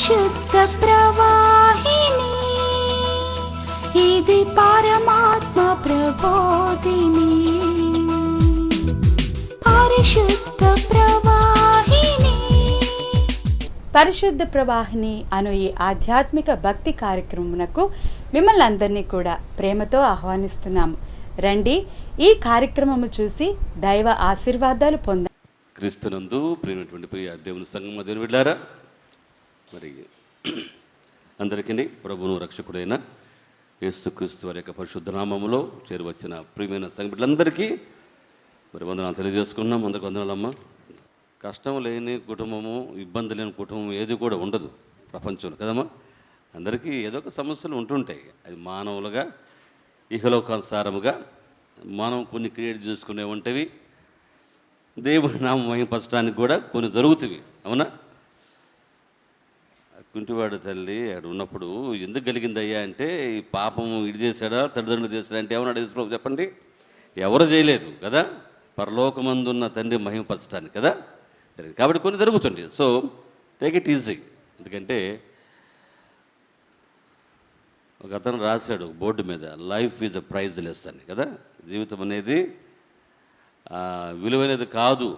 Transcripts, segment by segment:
పరిశుద్ధ ప్రవాహిని, ఇది పరమాత్మ ప్రబోధిని. పరిశుద్ధ ప్రవాహిని. పరిశుద్ధ ప్రవాహిని అను ఈ ఆధ్యాత్మిక భక్తి కార్యక్రమమునకు మిమ్మల్ని అందరినీ కూడా ప్రేమతో ఆహ్వానిస్తున్నాము. రండి, ఈ కార్యక్రమము చూసి దైవ ఆశీర్వాదాలు పొందాం. క్రీస్తునందు ప్రియమైనటువంటి ప్రియ దేవుని సంగమ దేవుని బిడ్డారా, మరి అందరికీ ప్రభువును రక్షకుడైన యేసుక్రీస్తు వారి యొక్క పరిశుద్ధ నామములో చేరువచ్చిన ప్రియమైన సంఘ బిడ్డలందరికీ మరి వందనాలు తెలియజేసుకున్నాం. అందరికి వందనాలమ్మ. కష్టం లేని కుటుంబము, ఇబ్బంది లేని కుటుంబం ఏది కూడా ఉండదు ప్రపంచంలో కదమ్మా. అందరికీ ఏదో ఒక సమస్యలు ఉంటుంటాయి. అది మానవులుగా ఇహలోకానుసారముగా మనం కొన్ని క్రియేట్ చేసుకునే ఉంటవి, దేవుని నామం మహిమపరచడానికి కూడా కొన్ని జరుగుతాయి. అవునా? కుంటివాడు తల్లి ఆడు ఉన్నప్పుడు ఎందుకు కలిగిందయ్యా అంటే, ఈ పాపం ఇది చేశాడా తల్లిదండ్రులు చేశాడా అంటే ఏమన్నాడు యేసు చెప్పండి? ఎవరు చేయలేదు కదా, పరలోకమందున్న తండ్రి మహిమపరచడానికి కదా. సరే, కాబట్టి కొన్ని జరుగుతుంది. So take it easy. ఎందుకంటే ఒక అతను రాశాడు బోర్డు మీద, లైఫ్ ఈజ్ అ ప్రైజ్లెస్ అని కదా. జీవితం అనేది విలువైనది కాదు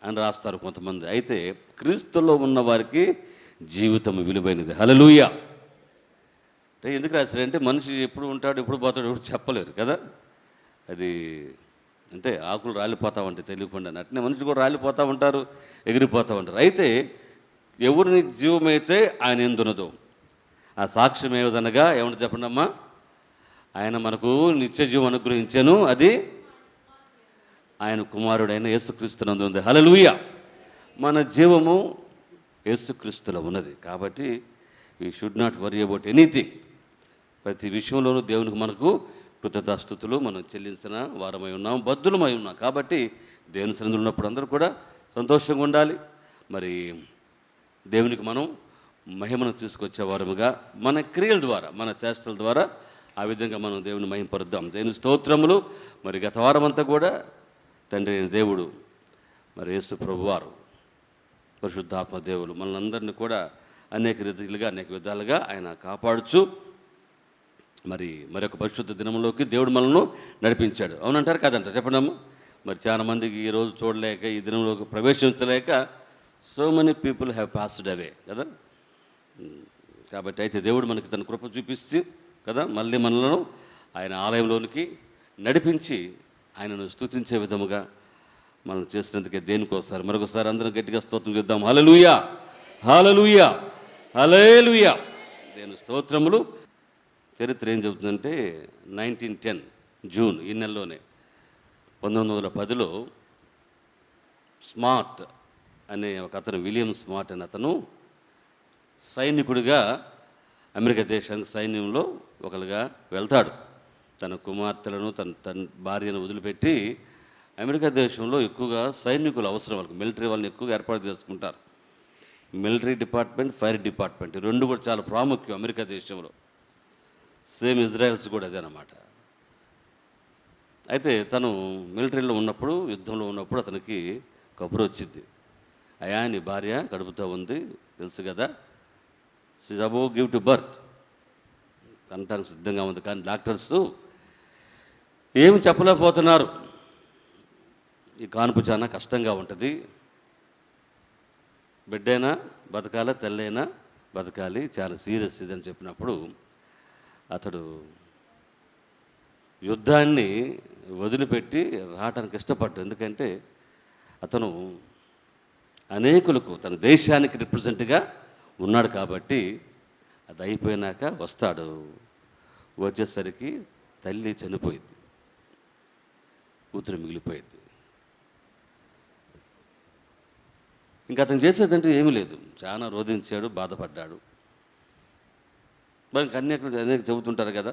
అని రాస్తారు కొంతమంది. అయితే క్రీస్తులో ఉన్న వారికి జీవితం విలువైనది. హల్లెలూయా. అంటే ఎందుకు రాశారంటే, మనిషి ఎప్పుడు ఉంటాడు ఎప్పుడు పోతాడు ఎప్పుడు చెప్పలేరు కదా. అది అంతే, ఆకులు రాలిపోతూ ఉంటాయి తెలియకుండా. అట్నే మనిషి కూడా రాలిపోతూ ఉంటారు, ఎగిరిపోతూ ఉంటారు. అయితే ఎవరిని జీవమైతే ఆయన ఎందునదో ఆ సాక్ష్యం ఏ విధంగా ఏమంటే చెప్పండి అమ్మా. ఆయన మనకు నిత్య జీవం అనుగ్రహించాను, అది ఆయన కుమారుడైన యేసుక్రీస్తునందు ఉంది. హల్లెలూయా. మన జీవము యేసుక్రీస్తులో ఉన్నది. కాబట్టి we should not worry about anything. ప్రతి విషయంలోనూ దేవునికి మనకు కృతజ్ఞతాస్తుతులు మనం చెల్లించిన వారమై ఉన్నాం, బద్ధులమై ఉన్నాం. కాబట్టి దేవుని సన్నిధిలో ఉన్నప్పుడు అందరూ కూడా సంతోషంగా ఉండాలి. మరి దేవునికి మనం మహిమను తీసుకొచ్చే వారముగా మన క్రియల ద్వారా, మన చేష్టల ద్వారా ఆ విధంగా మనం దేవుని మహిమపరుద్దాం. దేవుని స్తోత్రములు. మరి గత వారం అంతా కూడా తండ్రి అయిన దేవుడు, మరి యేసు ప్రభువారు, పరిశుద్ధాత్మ దేవులు మనందరినీ కూడా అనేక రీతిలుగా అనేక విధాలుగా ఆయన కాపాడుచు మరొక పరిశుద్ధ దినంలోకి దేవుడు మనల్ని నడిపించాడు. అవునంటారు కాదంటారు చెప్పండి అమ్మ. మరి చాలామందికి ఈరోజు చూడలేక, ఈ దినంలోకి ప్రవేశించలేక so many people have passed away కదా. కాబట్టి అయితే దేవుడు మనకి తన కృప చూపిస్తే కదా, మళ్ళీ మనలను ఆయన ఆలయంలోనికి నడిపించి ఆయనను స్తుతించే విధముగా మనం చేసినందుకే దేనికోసారి మరొకసారి అందరం గట్టిగా స్తోత్రం చేద్దాం. హల్లెలూయా, హల్లెలూయా, హల్లెలూయా. దేని స్తోత్రములు. చరిత్ర ఏం చెబుతుందంటే 1910 జూన్, ఈ నెలలోనే 1910లో స్మార్ట్ అనే ఒక అతను, విలియం స్మార్ట్ అనే అతను సైనికుడిగా అమెరికా దేశానికి సైన్యంలో ఒకరుగా వెళ్తాడు. తన కుమార్తెలను తన భార్యను వదిలిపెట్టి అమెరికా దేశంలో ఎక్కువగా సైనికులు అవసరం, వాళ్ళకి మిలిటరీ వాళ్ళని ఎక్కువగా ఏర్పాటు చేసుకుంటారు. మిలిటరీ డిపార్ట్మెంట్, ఫైర్ డిపార్ట్మెంట్ రెండు కూడా చాలా ప్రాముఖ్యం అమెరికా దేశంలో. సేమ్ ఇజ్రాయెల్స్ కూడా అదేనమాట. అయితే తను మిలిటరీలో ఉన్నప్పుడు, యుద్ధంలో ఉన్నప్పుడు అతనికి కబురు వచ్చింది, అయా నీ భార్య కడుపుతో ఉంది తెలుసు కదా, she's about give to birth, కనటానికి సిద్ధంగా ఉంది. కానీ డాక్టర్స్ ఏమి చెప్పలేకపోతున్నారు, ఈ కాన్పు చాలా కష్టంగా ఉంటుంది, బిడ్డైనా బతకాలా తల్లైనా బతకాలి, చాలా సీరియస్ ఇదని చెప్పినప్పుడు అతడు యుద్ధాన్ని వదిలిపెట్టి రావటానికి ఇష్టపడ్డాడు. ఎందుకంటే అతను అనేకులకు తన దేశానికి రిప్రజెంట్గా ఉన్నాడు కాబట్టి. అది అయిపోయినాక వస్తాడు, వచ్చేసరికి తల్లి చనిపోయింది, కూతురు మిగిలిపోయింది. ఇంకా అతను చేసేదంటే ఏమీ లేదు. చాలా రోధించాడు, బాధపడ్డాడు. మరి అనేక చెబుతుంటారు కదా,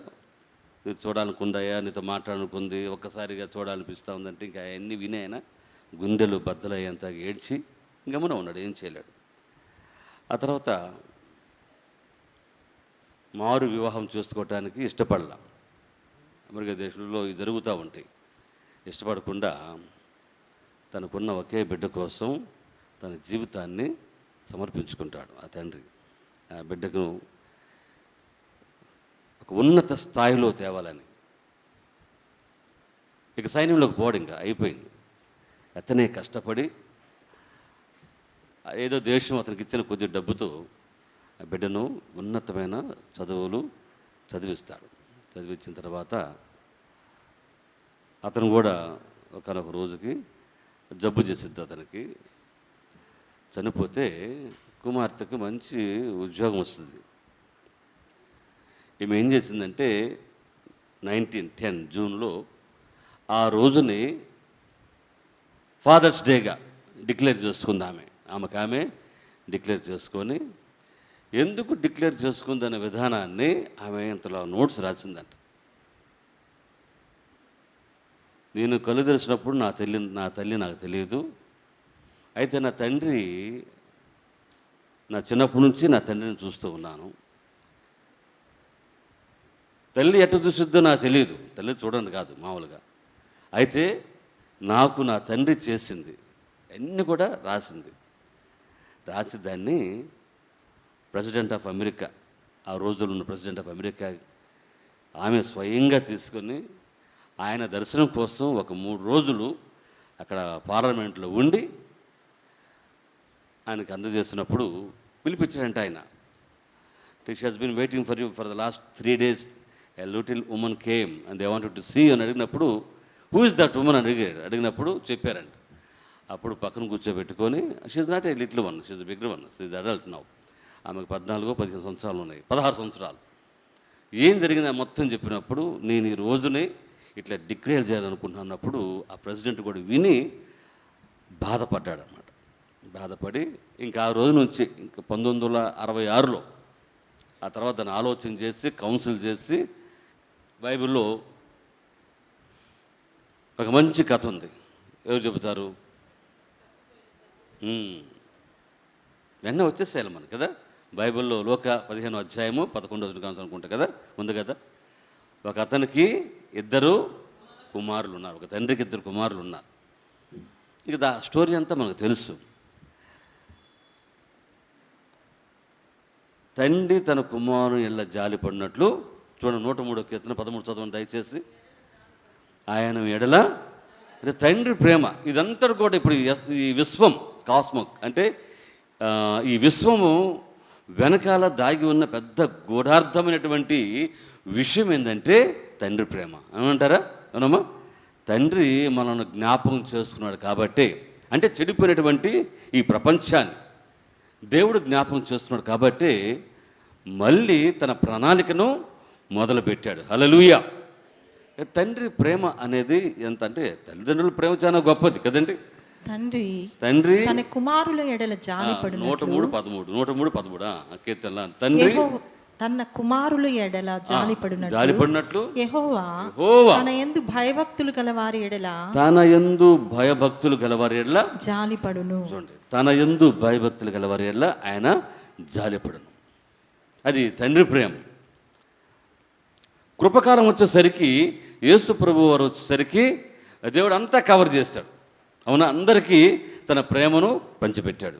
ఇది చూడాలనుకుందయ్యా, నీతో మాట్లాడాలనుకుంది, ఒక్కసారిగా చూడాలనిపిస్తూ ఉందంటే ఇంకా అవన్నీ విని ఆయన గుండెలు బద్దలయ్యేంత ఏడ్చి గమన ఉన్నాడు, ఏం చేయలేడు. ఆ తర్వాత మారు వివాహం చేసుకోవటానికి ఇష్టపడలా. అమెరికా దేశంలో ఇవి జరుగుతూ ఉంటాయి. ఇష్టపడకుండా తనకున్న ఒకే బిడ్డ కోసం తన జీవితాన్ని సమర్పించుకుంటాడు ఆ తండ్రి. ఆ బిడ్డకు ఒక ఉన్నత స్థాయిలో తేవాలని. ఇక సైన్యంలోకి పోవడం ఇంకా అయిపోయింది. అతనే కష్టపడి ఏదో దేశం అతనికి ఇచ్చిన కొద్ది డబ్బుతో ఆ బిడ్డను ఉన్నతమైన చదువులు చదివిస్తాడు. చదివించిన తర్వాత అతను కూడా ఒకనొక రోజుకి జబ్బు చేసిద్ది. అతనికి చనిపోతే కుమార్తెకు మంచి ఉద్యోగం వస్తుంది. ఈమె ఏం చేసిందంటే 1910 జూన్లో ఆ రోజుని ఫాదర్స్ డేగా డిక్లేర్ చేసుకుంది. ఆమె డిక్లేర్ చేసుకొని, ఎందుకు డిక్లేర్ చేసుకుందనే విధానాన్ని ఆమె ఇంతలో నోట్స్ రాసిందంట. నేను కళ్ళు తెరిచినప్పుడు నా తల్లి నాకు తెలియదు. అయితే నా తండ్రి, నా చిన్నప్పటి నుంచి నా తండ్రిని చూస్తూ ఉన్నాను. తల్లి ఎట్ట చూసిద్దో నాకు తెలియదు, తల్లి చూడండి కాదు మామూలుగా. అయితే నాకు నా తండ్రి చేసింది అన్నీ కూడా రాసింది. రాసి దాన్ని ప్రెసిడెంట్ ఆఫ్ అమెరికా, ఆ రోజుల్లో ఉన్న ప్రెసిడెంట్ ఆఫ్ అమెరికా ఆమె స్వయంగా తీసుకొని ఆయన దర్శనం కోసం ఒక 3 రోజులు అక్కడ పార్లమెంట్లో ఉండి ఆయనకు అందజేసినప్పుడు పిలిపించాడంట ఆయన. She has been waiting for you for the last 3 days. A little woman came and they wanted to see అని అడిగినప్పుడు, హూ ఇస్ దట్ ఉమెన్ అని అడిగినప్పుడు చెప్పారంట. అప్పుడు పక్కన కూర్చోబెట్టుకొని, she is not a little one, she is the bigger one, she is adult now. ఆమెకు 14-15 సంవత్సరాలు ఉన్నాయి, 16 సంవత్సరాలు. ఏం జరిగింది మొత్తం చెప్పినప్పుడు, నేను ఈ రోజుని ఇట్లా డిక్లేర్ చేయాలనుకుంటున్నప్పుడు ఆ ప్రెసిడెంట్ కూడా విని బాధపడ్డాడు అన్నమాట. బాధపడి ఇంకా ఆ రోజు నుంచి ఇంకా 1966లో ఆ తర్వాత దాన్ని ఆలోచన చేసి కౌన్సిల్ చేసి, బైబిల్లో ఒక మంచి కథ ఉంది. ఎవరు చెబుతారు? వెన్న వచ్చేసేయాలి మనకి కదా. బైబిల్లో లోక 15వ అధ్యాయము 11వ వచనం అనుకుంటా కదా, ఉంది కదా. ఒక అతనికి 2 కుమారులు ఉన్నారు, ఒక తండ్రికి 2 కుమారులు ఉన్నారు. ఇక దా స్టోరీ అంతా మనకు తెలుసు. తండ్రి తన కుమారుని ఎల్ల జాలి పడినట్లు, చూడండి 103వ కీర్తన 13 చదవండి దయచేసి. ఆయన ఎడల అంటే తండ్రి ప్రేమ ఇదంతా కూడా ఇప్పుడు ఈ విశ్వం కాస్మోక్ అంటే ఈ విశ్వము వెనకాల దాగి ఉన్న పెద్ద గూఢార్థమైనటువంటి విషయం ఏంటంటే తండ్రి ప్రేమ. ఏమంటారా? అవునమ్మా. తండ్రి మనల్ని జ్ఞాపకం చేసుకున్నాడు కాబట్టి, అంటే చెడిపోయినటువంటి ఈ ప్రపంచాన్ని దేవుడు జ్ఞాపకం చేస్తున్నాడు కాబట్టి మళ్ళీ తన ప్రణాళికను మొదలుపెట్టాడు. హల్లెలూయా. తండ్రి ప్రేమ అనేది ఎంత అంటే, తల్లిదండ్రుల ప్రేమ చాలా గొప్పది కదండి. తండ్రి తన కుమారుల ఎడల జాలిపడు. 103:13 కీర్తన. తండ్రి తన కుమారుల ఎడల జాలిపడినట్లు యెహోవా తన యందు భయభక్తులు గలవారి ఎడల జాలిపడును. చూడండి, తన యందు భయభక్తులు గలవారి ఎడల ఆయన జాలిపడును. అది తండ్రి ప్రేమ. కృపకాలం వచ్చేసరికి, యేసు ప్రభు వారు వచ్చేసరికి దేవుడు అంతా కవర్ చేస్తాడు. అవునా? అందరికీ తన ప్రేమను పంచిపెట్టాడు.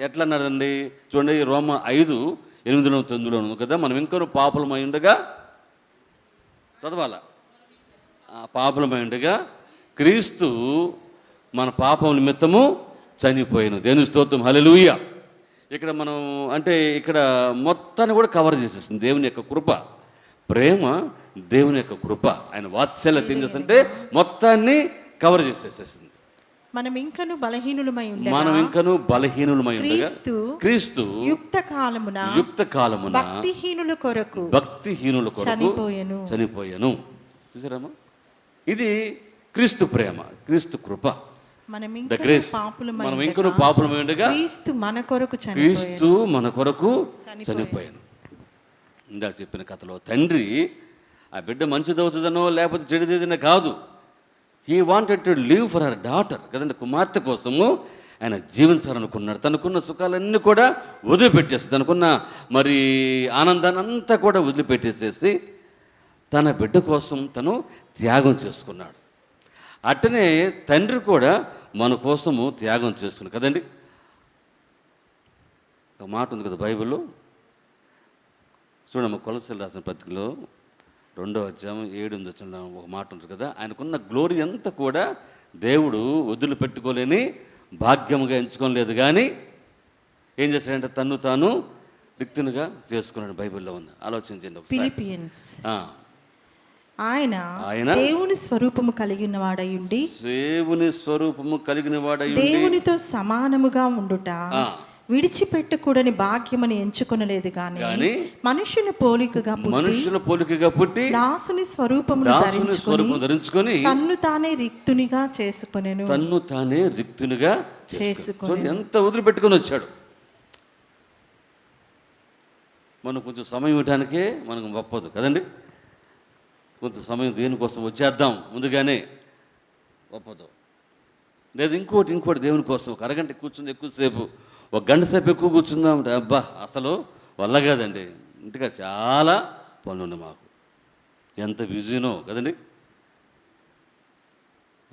ఎట్లా అన్నారండి? చూడండి, రోమ 5:8-9 ఉంది కదా. మనం ఇంకనూ పాపులమై ఉండగా, చదవాలా, పాపులమై ఉండగా క్రీస్తు మన పాపం నిమిత్తము చనిపోయాను. దేవుని స్తోత్రం. హల్లెలూయా. ఇక్కడ మనం అంటే ఇక్కడ మొత్తాన్ని కూడా కవర్ చేసేసింది దేవుని యొక్క కృప. ప్రేమ దేవుని యొక్క కృప, ఆయన వాత్సల్యత ఏం చేస్తుంటే మొత్తాన్ని కవర్ చేసేసేసింది. మనం ఇంకను బలహీనులమై ఉండగా క్రీస్తు యుక్త కాలమున భక్తిహీనుల కొరకు చనిపోయాను. చూసారమ్మా, ఇది క్రీస్తు ప్రేమ, క్రీస్తు కృప. మనం ఇంకను పాపులమై ఉండగా క్రీస్తు మన కొరకు చనిపోయాను. ఇందాక చెప్పిన కథలో తండ్రి ఆ బిడ్డ మంచిదవుతుందనో లేకపోతే చెడుదేదనో కాదు, he wanted to live for her daughter కదండి. కుమార్తె కోసము ఆయన జీవించాలనుకున్నాడు. తనకున్న సుఖాలన్నీ కూడా వదిలిపెట్టేసి, తనకున్న మరి ఆనందాన్ని అంతా కూడా వదిలిపెట్టేసేసి తన బిడ్డ కోసం తను త్యాగం చేసుకున్నాడు. అట్టనే తండ్రి కూడా మన కోసము త్యాగం చేస్తున్నాడు కదండి. ఒక మాట ఉంది కదా బైబిల్లో, చూడమ్మ, కొలసలు రాసిన పత్రికలో 2వ అధ్యాయం 7 వచ్చిన ఒక మాట ఉంటుంది కదా, ఆయనకున్న గ్లోరీ అంతా కూడా దేవుడు వదిలిపెట్టుకోలేని భాగ్యముగా ఎంచుకోలేదు, కానీ ఏం చేశాడంటే తన్ను తాను రిక్తునిగా చేసుకున్నాడు. బైబిల్లో ఉంది, ఆలోచించండి ఒకసారి. ఫిలిపియన్స్ ఆ, ఆయన దేవుని స్వరూపము కలిగిన వాడయుండి, దేవుని స్వరూపము కలిగిన వాడయుండి దేవునితో సమానముగా ఉండుట విడిచిపెట్టకూడని భాగ్యమని ఎంచుకొనలేదు గాని మనుషుల పోలికగా పుట్టి దాసుని స్వరూపమును ధరించుకొని తన్ను తానే రిక్తునిగా చేసుకొనెను. ఎంత వదిలిపెట్టుకొని వచ్చాడు. మనం కొంచెం సమయం ఇవ్వడానికే మనకు ఒప్పదు కదండి. కొంత సమయం దేనికోసం వచ్చేద్దాం ముందుగానే ఒప్పదు. లేదు ఇంకోటి దేవుని కోసం ఒక అరగంట కూర్చుంది, ఎక్కువసేపు ఒక గంట సేపు ఎక్కువ కూర్చుందాం అంటే అబ్బా అసలు వల్ల కాదండి. ఇంటిగా చాలా పనులు ఉన్నాయి మాకు, ఎంత బిజీనో కదండి,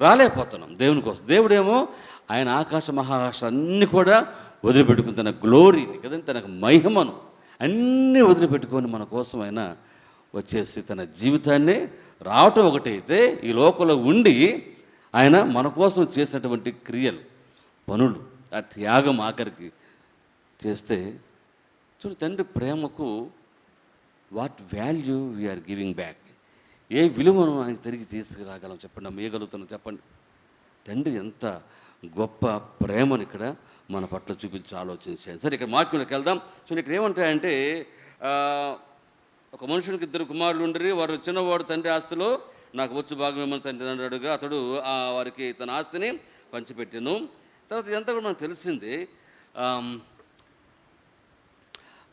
రాలేకపోతున్నాం దేవుని కోసం. దేవుడేమో ఆయన ఆకాశ మహాకాశ అన్నీ కూడా వదిలిపెట్టుకుని తన గ్లోరీని కదండి, తనకు మహిమను అన్నీ వదిలిపెట్టుకొని మన కోసం ఆయన వచ్చేసి తన జీవితాన్ని రావటం ఒకటైతే, ఈ లోకంలో ఉండి ఆయన మన కోసం చేసినటువంటి క్రియలు, పనులు, ఆ త్యాగం ఆఖరికి చేస్తే చూడు తండ్రి ప్రేమకు what value we are giving back, ఏ విలువను ఆయన తిరిగి తీసుకురాగలం చెప్పండి, అమ్మేయగలుగుతున్నాం చెప్పండి. తండ్రి ఎంత గొప్ప ప్రేమను ఇక్కడ మన పట్ల చూపించి ఆలోచించాను. సరే ఇక్కడ వాక్యంలోకి వెళ్దాం. చూడండి ఇక్కడ ఏమంటాయంటే, ఒక మనుషునికి 2 కుమారులు ఉండరు, వారు చిన్నవాడు తండ్రి ఆస్తిలో నాకు వచ్చు భాగం ఏమని తండ్రి అన్నాడుగా, అతడు వారికి తన ఆస్తిని పంచిపెట్టాను. తర్వాత ఇదంతా కూడా మనకు తెలిసింది.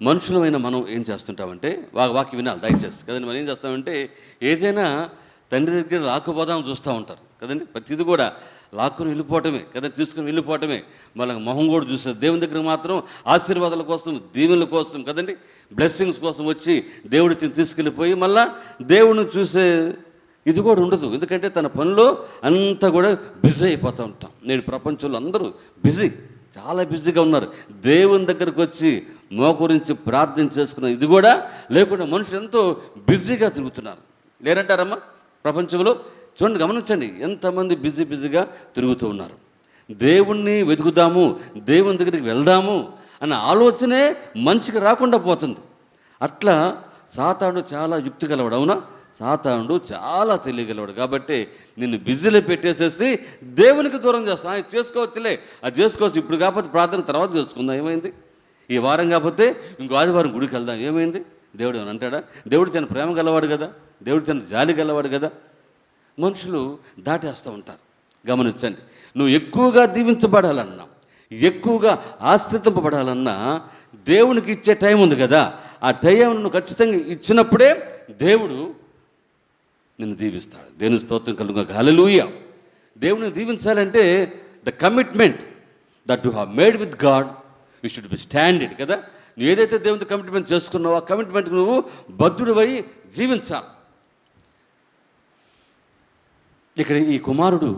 మనుషులమైన మనం ఏం చేస్తుంటామంటే, వాక్యం వినాలి దయచేసి కదండి. మనం ఏం చేస్తామంటే ఏదైనా తండ్రి దగ్గర లాక్కుపోదామని చూస్తూ ఉంటారు కదండి. ప్రతిది కూడా లాక్కుని వెళ్ళిపోవటమే కదండి, తీసుకుని వెళ్ళిపోవటమే. మళ్ళీ మొహం కూడా చూస్తారు. దేవుని దగ్గర మాత్రం ఆశీర్వాదాల కోసం, దీవెనల కోసం కదండి, బ్లెస్సింగ్స్ కోసం వచ్చి దేవుడి తీసుకెళ్ళిపోయి మళ్ళా దేవుడిని చూసే ఇది కూడా ఉండదు. ఎందుకంటే తన పనిలో అంతా కూడా బిజీ అయిపోతూ ఉంటాం. నేను ప్రపంచంలో అందరూ చాలా బిజీగా ఉన్నారు. దేవుని దగ్గరకు వచ్చి మోకరించి ప్రార్థన చేసుకున్న ఇది కూడా లేకుండా మనుషులు ఎంతో బిజీగా తిరుగుతున్నారు. లేరంటారమ్మా ప్రపంచంలో? చూడండి, గమనించండి, ఎంతమంది బిజీగా తిరుగుతూ ఉన్నారు. దేవుణ్ణి వెతుకుదాము, దేవుని దగ్గరికి వెళ్దాము అన్న ఆలోచనే మనిషికి రాకుండా పోతుంది. అట్లా సాతానుడు చాలా యుక్తి గలవాడు. అవునా? సాతానుడు చాలా తెలియగలవాడు. కాబట్టి నిన్ను బిజీలో పెట్టేసేసి దేవునికి దూరం చేస్తాను. ఆయన చేసుకోవచ్చులే, అది చేసుకోవచ్చు, ఇప్పుడు కాకపోతే ప్రార్థన తర్వాత చేసుకుందాం, ఏమైంది? ఈ వారం కాకపోతే ఇంకో ఆదివారం గుడికి వెళ్దాం, ఏమైంది? దేవుడు అని అంటాడా? దేవుడు చాలా ప్రేమ గలవాడు కదా, దేవుడు చాలా జాలి గలవాడు కదా. మనుషులు దాటేస్తూ ఉంటారు. గమనించండి, నువ్వు ఎక్కువగా దీవించబడాలన్నా, ఎక్కువగా ఆశ్రితింపబడాలన్నా దేవునికి ఇచ్చే టైం ఉంది కదా, ఆ టైం నువ్వు ఖచ్చితంగా ఇచ్చినప్పుడే దేవుడు నిన్ను దీవిస్తాడు. దేవుని స్తోత్రం కలుగుగాక. హల్లెలూయా. దేవుని దీవించాలంటే the commitment that you have made with God you should be standard కదా. నువ్వు ఏదైతే దేవునితో కమిట్మెంట్ చేసుకున్నావో ఆ కమిట్మెంట్కి నువ్వు బద్ధుడివై జీవించాలి. ఇక్కడ ఈ కుమారుడు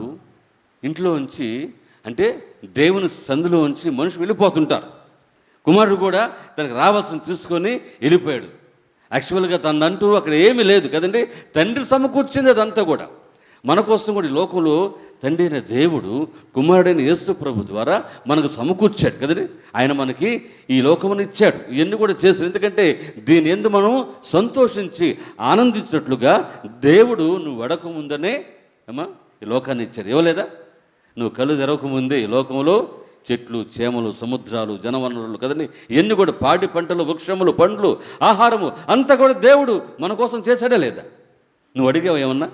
ఇంట్లో ఉంచి, అంటే దేవుని సందులో ఉంచి మనుషులు వెళ్ళిపోతుంటారు. కుమారుడు కూడా తనకు రావాల్సిన తీసుకొని వెళ్ళిపోయాడు. యాక్చువల్గా తనంటూ అక్కడ ఏమీ లేదు కదండి, తండ్రి సమకూర్చింది అదంతా కూడా. మన కోసం కూడా ఈ లోకంలో తండ్రి అయిన దేవుడు కుమారుడైన యేసు ప్రభు ద్వారా మనకు సమకూర్చాడు కదండి. ఆయన మనకి ఈ లోకమును ఇచ్చాడు, ఇవన్నీ కూడా చేశాడు. ఎందుకంటే దీని యందు మనం సంతోషించి ఆనందించినట్లుగా దేవుడు నువ్వు అడగకముందనే అమ్మా ఈ లోకాన్ని ఇచ్చాడు. ఇవ్వలేదా? నువ్వు కళ్ళు తెరవకముందే ఈ లోకంలో చెట్లు, చేమలు, సముద్రాలు, జనవనరులు కదండి, ఇవన్నీ కూడా పాడి పంటలు, వృక్షములు, పండ్లు, ఆహారము అంతా కూడా దేవుడు మన కోసం చేశాడే లేదా? నువ్వు అడిగావా ఏమన్నా?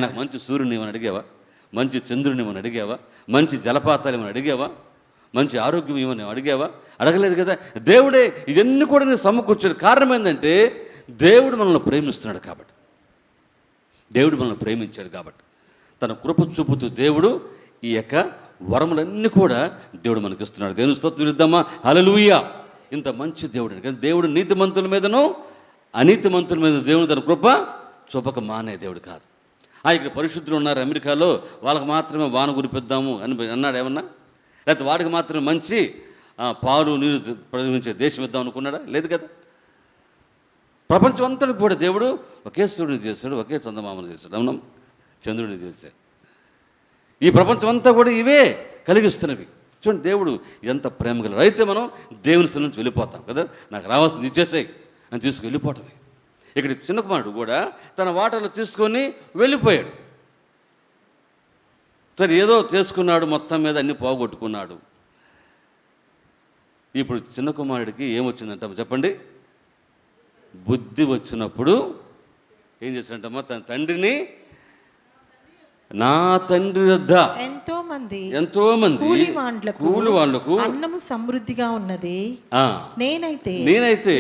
నాకు మంచి సూర్యుని ఏమని అడిగావా? మంచి చంద్రుని ఏమని అడిగావా? మంచి జలపాతాలు ఏమని అడిగావా? మంచి ఆరోగ్యం ఏమని అడిగావా? అడగలేదు కదా. దేవుడే ఇవన్నీ కూడా నేను సమకూర్చాడు. కారణం ఏంటంటే దేవుడు మనల్ని ప్రేమిస్తున్నాడు కాబట్టి, దేవుడు మనల్ని ప్రేమించాడు కాబట్టి తన కృప చూపుతూ దేవుడు ఈ యొక్క వరములన్నీ కూడా దేవుడు మనకి ఇస్తున్నాడు. దేవుని స్తోత్రం ఇద్దామా? హల్లెలూయా. ఇంత మంచి దేవుడు కానీ దేవుడు నీతిమంతుల మీదను అనీతిమంతుల మీద దేవుడు తన కృప చూపక మానే దేవుడు కాదు. ఇక్కడ పరిశుద్ధులు ఉన్నారు అమెరికాలో, వాళ్ళకి మాత్రమే వాన కురిపిద్దాము అని అన్నాడు ఏమన్నా? లేకపోతే వాడికి మాత్రమే మంచి పాలు నీరు ప్రవహించే దేశం ఇద్దాం అనుకున్నాడా? లేదు కదా. ప్రపంచం అంతటి కూడా దేవుడు ఒకే సూర్యుని చేశాడు, ఒకే చందమామను చేశాడు, అవునా, చంద్రుడిని చేశాడు. ఈ ప్రపంచం అంతా కూడా ఇవే కలిగిస్తున్నవి. చూడండి దేవుడు ఎంత ప్రేమ గలడు. అయితే మనం దేవుని సన్నిధి నుంచి వెళ్ళిపోతాం కదా, నాకు రావాల్సింది ఇచ్చేసాయి అని తీసుకు వెళ్ళిపోవటమే. ఇక్కడ చిన్న కుమారుడు కూడా తన వాటలో తీసుకొని వెళ్ళిపోయాడు. సరే ఏదో చేసుకున్నాడు, మొత్తం మీద అన్ని పోగొట్టుకున్నాడు. ఇప్పుడు చిన్న కుమారుడికి ఏమొచ్చిందంట చెప్పండి? బుద్ధి వచ్చినప్పుడు ఏం చేశాడంటమ్మా, తన తండ్రిని, నా తండ్రి వద్ద ఎంతో మంది కూలి వాళ్ళకు అన్నము సమృద్ధిగా ఉన్నది, నేనైతే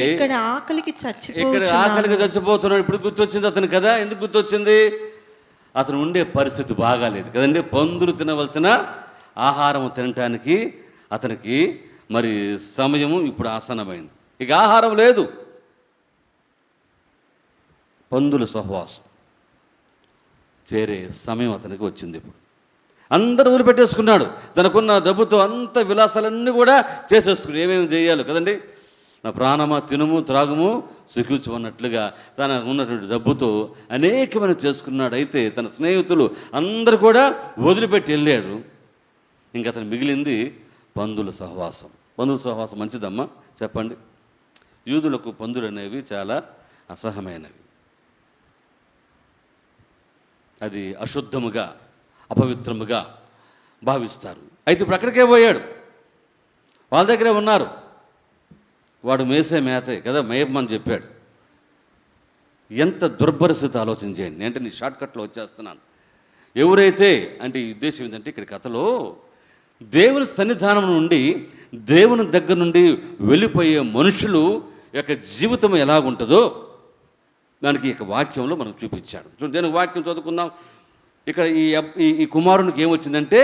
ఇక్కడ ఆకలికి చచ్చిపోతున్నాడు. ఇప్పుడు గుర్తొచ్చింది అతను కదా. ఎందుకు గుర్తొచ్చింది? అతను ఉండే పరిస్థితి బాగాలేదు కదండి. పందులు తినవలసిన ఆహారం తినటానికి అతనికి మరి సమయము ఇప్పుడు ఆసన్నమైంది. ఇక ఆహారం లేదు, పందుల సహవాసం చేరే సమయం అతనికి వచ్చింది. ఇప్పుడు అందరూ వదిలిపెట్టేసుకున్నాడు. తనకున్న డబ్బుతో అంత విలాసాలన్నీ కూడా చేసేసుకుని ఏమేమి చేయాలి కదండి. నా ప్రాణమా తినుము త్రాగుము సుఖించమన్నట్లుగా తన ఉన్నటువంటి డబ్బుతో అనేకమైన చేసుకున్నాడు. అయితే తన స్నేహితులు అందరూ కూడా వదిలిపెట్టి వెళ్ళాడు. ఇంక అతను మిగిలింది పందుల సహవాసం. పందుల సహవాసం మంచిదమ్మా చెప్పండి? యూదులకు పందులు అనేవి చాలా అసహ్యమైనవి. అది అశుద్ధముగా అపవిత్రముగా భావిస్తారు. అయితే ఇప్పుడు అక్కడికే పోయాడు, వాళ్ళ దగ్గరే ఉన్నారు. వాడు మేసే మేతే కదా, మేయమని చెప్పాడు. ఎంత దుర్భరస్థితి ఆలోచన చేయండి. అంటే నీ షార్ట్కట్లో వచ్చేస్తున్నాను. ఎవరైతే అంటే ఈ ఉద్దేశం ఏంటంటే ఇక్కడ కథలో దేవుని సన్నిధానం నుండి దేవుని దగ్గర నుండి వెళ్ళిపోయే మనుషులు యొక్క జీవితం ఎలాగుంటుందో దానికి ఇక వాక్యంలో మనకు చూపించాడు. చూడండి, దేనికి వాక్యం చదువుకుందాం. ఇక్కడ ఈ కుమారునికి ఏమొచ్చిందంటే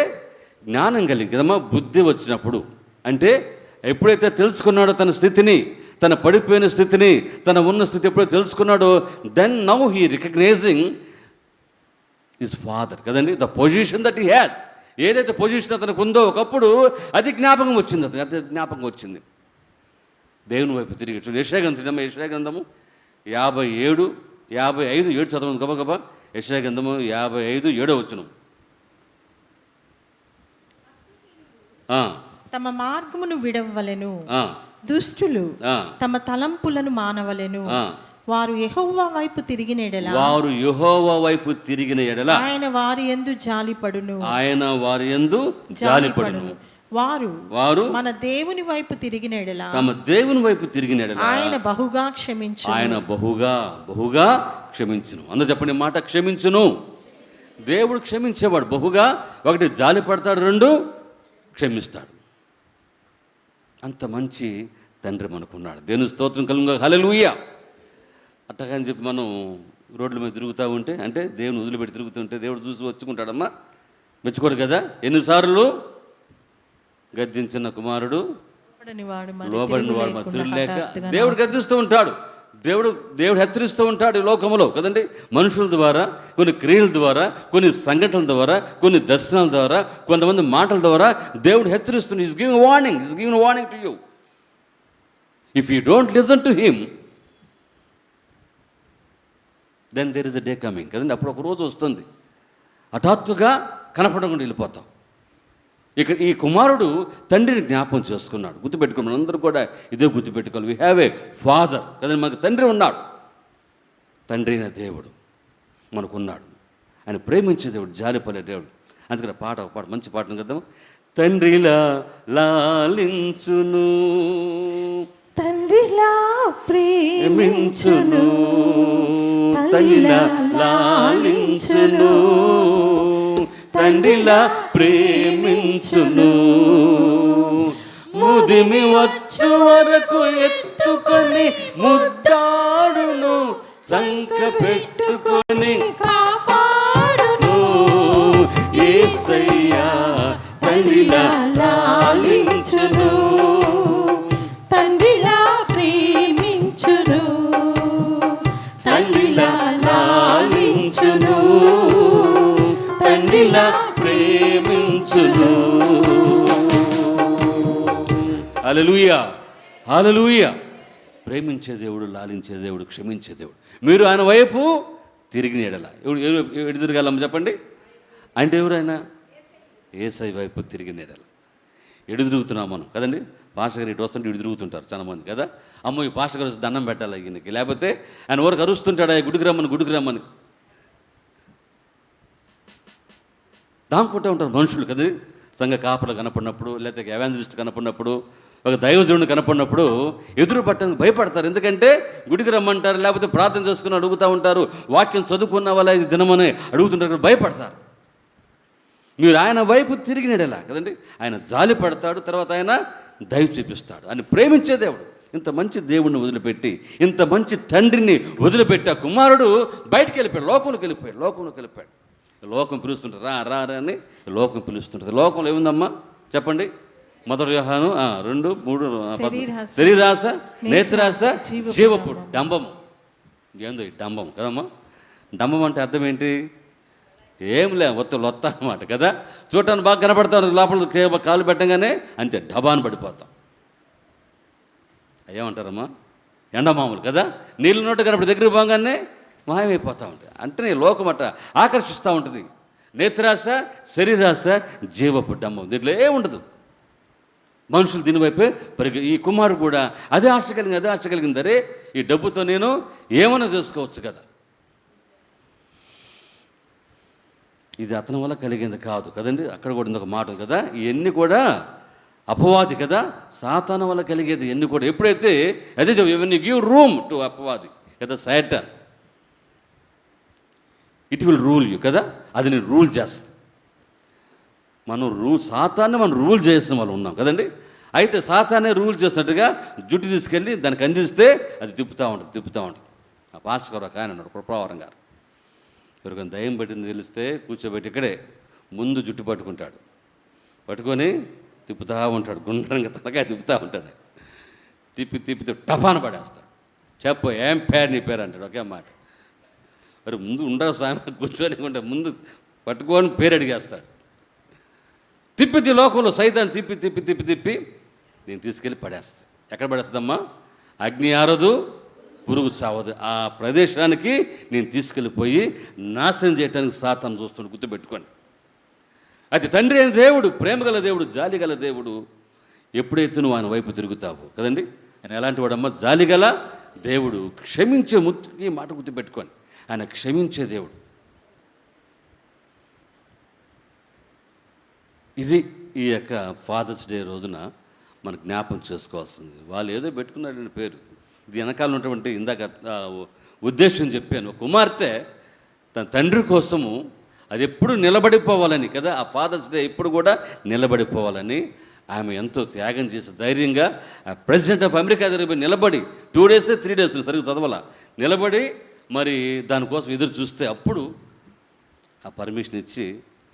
జ్ఞానం కలిగి కదమ్మా, బుద్ధి వచ్చినప్పుడు. అంటే ఎప్పుడైతే తెలుసుకున్నాడో తన స్థితిని, తన పడిపోయిన స్థితిని, తన ఉన్న స్థితి ఎప్పుడైతే తెలుసుకున్నాడో, then now he recognizing his father కదండి, the position that he has. ఏదైతే పొజిషన్ అతనికి ఉందో ఒకప్పుడు అది జ్ఞాపకం వచ్చింది, అతనికి అది జ్ఞాపకం వచ్చింది. దేవుని వైపు తిరిగి చూడండి. యెషయా గ్రంథం, యెషయా గ్రంథము 57 చదవండి గబగబా. యెషయా గ్రంథము 55:7 తమ మార్గమును విడవలెను, దుష్టులు తమ తలంపులను మానవలెను, వారు యెహోవా వైపు తిరిగిన ఎడల ఆయన వారి యందు జాలిపడును. వారు మన దేవుని వైపు తిరిగిన ఎడల ఆయన బహుగా క్షమించును. అందరూ చెప్పండి మాట, క్షమించును. దేవుడు క్షమించేవాడు. బహుగా, ఒకటి జాలి పడతాడు, 2 క్షమిస్తాడు. అంత మంచి తండ్రి మనకున్నాడు. దేవుని స్తోత్రం కలుగుగా. హల్లెలూయా. అట్టగాని చెప్పి మనం రోడ్ల మీద తిరుగుతూ ఉంటే, అంటే దేవుని వదిలిపెట్టి తిరుగుతుంటే దేవుడు చూసి వచ్చుకుంటాడమ్మా, మెచ్చుకోడు కదా. ఎన్నిసార్లు గద్దించిన కుమారుడు లోబడిన వాడు తిరగలేక, దేవుడు గద్దిస్తూ ఉంటాడు, దేవుడు హెచ్చరిస్తూ ఉంటాడు ఈ లోకంలో కదండి. మనుషుల ద్వారా, కొన్ని క్రియల ద్వారా, కొన్ని సంఘటనల ద్వారా, కొన్ని దర్శనాల ద్వారా, కొంతమంది మాటల ద్వారా దేవుడు హెచ్చరిస్తుంది. Is giving warning to you. If you don't listen to him, then there is a day coming కదండి. అప్పుడు ఒక రోజు వస్తుంది, హఠాత్తుగా కనపడకుండా వెళ్ళిపోతాం. ఇక్కడ ఈ కుమారుడు తండ్రిని జ్ఞాపకం చేసుకున్నాడు. గుర్తుపెట్టుకున్నాడు. అందరూ కూడా ఇదే గుర్తుపెట్టుకోవాలి. వీ హ్యావ్ ఏ ఫాదర్ కదండి. మనకు తండ్రి ఉన్నాడు. తండ్రి అయిన దేవుడు మనకున్నాడు. ఆయన ప్రేమించే దేవుడు, జాలిపడే దేవుడు. అందుకని ఒక పాట మంచి పాటను కదా. తండ్రిలా లాలించును, తండ్రిలా ప్రేమించును, తండ్రిలా లాలించును, తండ్రిలా ప్రేమించును, ముదిమి వచ్చు వరకు ఎత్తుకొని ముద్దాడును, సంక పెట్టుకొని కాపాడును. యేసయ్యా తండ్రిలా లాలించును, తండ్రిలా ప్రేమించును, తండ్రిలా లాలించును, తండ్రిలా ప్రేమించును. హల్లెలూయా, హల్లెలూయా. ప్రేమించే దేవుడు, లాలించే దేవుడు, క్షమించే దేవుడు. మీరు ఆయన వైపు తిరిగిన ఎడల ఎడు తిరగాలమ్మ చెప్పండి అంటే ఎవరైనా యేసయ్య వైపు తిరిగిన ఎడల. ఎడు తిరుగుతున్నాం మనం కదండి. పాస్టర్ గారు ఇటు వస్తుంటే ఇటు తిరుగుతుంటారు చాలామంది కదా. అమ్మో ఈ పాస్టర్ గారు దండం పెట్టాలి ఈయనకి, లేకపోతే ఆయన ఊరికి అరుస్తుంటాడు గుడికి రమ్మని దాముకుంటూ ఉంటారు మనుషులు కదా. సంఘ కాపలు కనపడినప్పుడు, లేకపోతే ఎవాంజలిస్ట్ కనపడినప్పుడు, ఒక దైవజనుడు కనపడినప్పుడు ఎదురు పట్టడానికి భయపడతారు. ఎందుకంటే గుడికి రమ్మంటారు, లేకపోతే ప్రార్థన చేసుకుని అడుగుతూ ఉంటారు, వాక్యం చదువుకున్న వాళ్ళ ఇది దినమని అడుగుతుంటారు, భయపడతారు. మీరు ఆయన వైపు తిరిగినడేలా కదండి. ఆయన జాలి పడతాడు, తర్వాత ఆయన దయ చూపిస్తాడు. ఆయన ప్రేమించే దేవుడు. ఇంత మంచి దేవుడిని వదిలిపెట్టి, ఇంత మంచి తండ్రిని వదిలిపెట్టి ఆ కుమారుడు బయటికి వెళ్ళిపోయాడు, లోకంలోకి వెళ్ళిపోయాడు. లోకం పిలుస్తుంటారు, రా అని లోకం పిలుస్తుంటుంది. లోకంలో ఏముందమ్మా చెప్పండి. 1 యోహాను 2:3 శరీరాశ, నేత్రాశ, జీవపు డంబము. ఏందో ఈ డంబం కదమ్మా. డంబం అంటే అర్థం ఏంటి? ఏం లే లొత్త అన్నమాట కదా. చూడటానికి బాగా కనపడతారు, లోపల కాలు పెట్టగానే అంతే డబాను పడిపోతాం. అయ్యేమంటారమ్మా ఎండమాములు కదా. నీళ్ళు నోట కనపడి దగ్గరికి పోగానే మాయమైపోతూ ఉంటాయి. అంటే లోకం అట్ట ఆకర్షిస్తూ ఉంటుంది. నేత్రాశ, శరీరాశ, జీవపు డంబం. దీంట్లో ఏముండదు. మనుషులు దీనివైపే ఈ కుమారుడు కూడా అదే ఆశ కలిగింది. అరే ఈ డబ్బుతో నేను ఏమైనా చేసుకోవచ్చు కదా. ఇది అతని వల్ల కలిగింది కాదు కదండి. అక్కడ కూడా ఇంకొక మాట కదా, ఇవన్నీ కూడా అపవాది కదా, సాతాను వల్ల కలిగేది ఇవన్నీ కూడా. ఎప్పుడైతే అదే ఇవన్నీ గివ్ రూమ్ టు అపవాది కదా, సైటాన్, ఇట్ విల్ రూల్ యూ కదా. అది నేను రూల్ చేస్తాను. సాతాన్ని మనం రూల్ చేసిన వాళ్ళు ఉన్నాం కదండి. అయితే సాతానే రూల్ చేసినట్టుగా జుట్టు తీసుకెళ్ళి దానికి అందిస్తే అది తిప్పుతూ ఉంటుంది. ఆ పాస్టర్ గారు ఒక ఆయన అన్నాడు, కృపావరం గారు. ఎవరికైనా దయ్యం పట్టింది తెలిస్తే కూర్చోబెట్టి ఇక్కడే ముందు జుట్టు పట్టుకొని తిప్పుతూ ఉంటాడు. గుండ్రంగా తలకాయ తిప్పుతూ ఉంటాడు. తిప్పి టఫాన పడేస్తాడు. చెప్పు ఏం పేరు నీ పేరు అంటాడు. ఒకే మాట. మరి ముందు ఉండవు స్వామి కూర్చొని ఉంటే ముందు పట్టుకొని పేరు అడిగేస్తాడు. తిప్పి లోకంలో సైతాన్ని తిప్పి నేను తీసుకెళ్ళి పడేస్తాను. ఎక్కడ పడేస్తుందమ్మా? అగ్ని ఆరదు, పురుగు చావదు. ఆ ప్రదేశానికి నేను తీసుకెళ్ళిపోయి నాశనం చేయడానికి సాతాను చూస్తుండు. గుర్తుపెట్టుకోండి. అది తండ్రి అయిన దేవుడు, ప్రేమగల దేవుడు, జాలిగల దేవుడు. ఎప్పుడైతే నువ్వు ఆయన వైపు తిరుగుతావు కదండి. ఆయన ఎలాంటి వాడమ్మా? జాలిగల దేవుడు, క్షమించే ఈ మాట గుర్తుపెట్టుకోండి. ఆయన క్షమించే దేవుడు. ఇది ఈ యొక్క ఫాదర్స్ డే రోజున మనం జ్ఞాపకం చేసుకోవాల్సింది. వాళ్ళు ఏదో పెట్టుకున్నారని పేరు. ఇది వెనకాల ఉన్నటువంటి ఇందాక ఉద్దేశం చెప్పాను. కుమార్తె తన తండ్రి కోసము అది ఎప్పుడు నిలబడిపోవాలని కదా. ఆ ఫాదర్స్ డే ఎప్పుడు కూడా నిలబడిపోవాలని ఆమె ఎంతో త్యాగం చేసి ధైర్యంగా ప్రెసిడెంట్ ఆఫ్ అమెరికా దగ్గర నిలబడి 2 days 3 days సరిగ్గా చదవాల నిలబడి మరి దానికోసం ఎదురు చూస్తే అప్పుడు ఆ పర్మిషన్ ఇచ్చి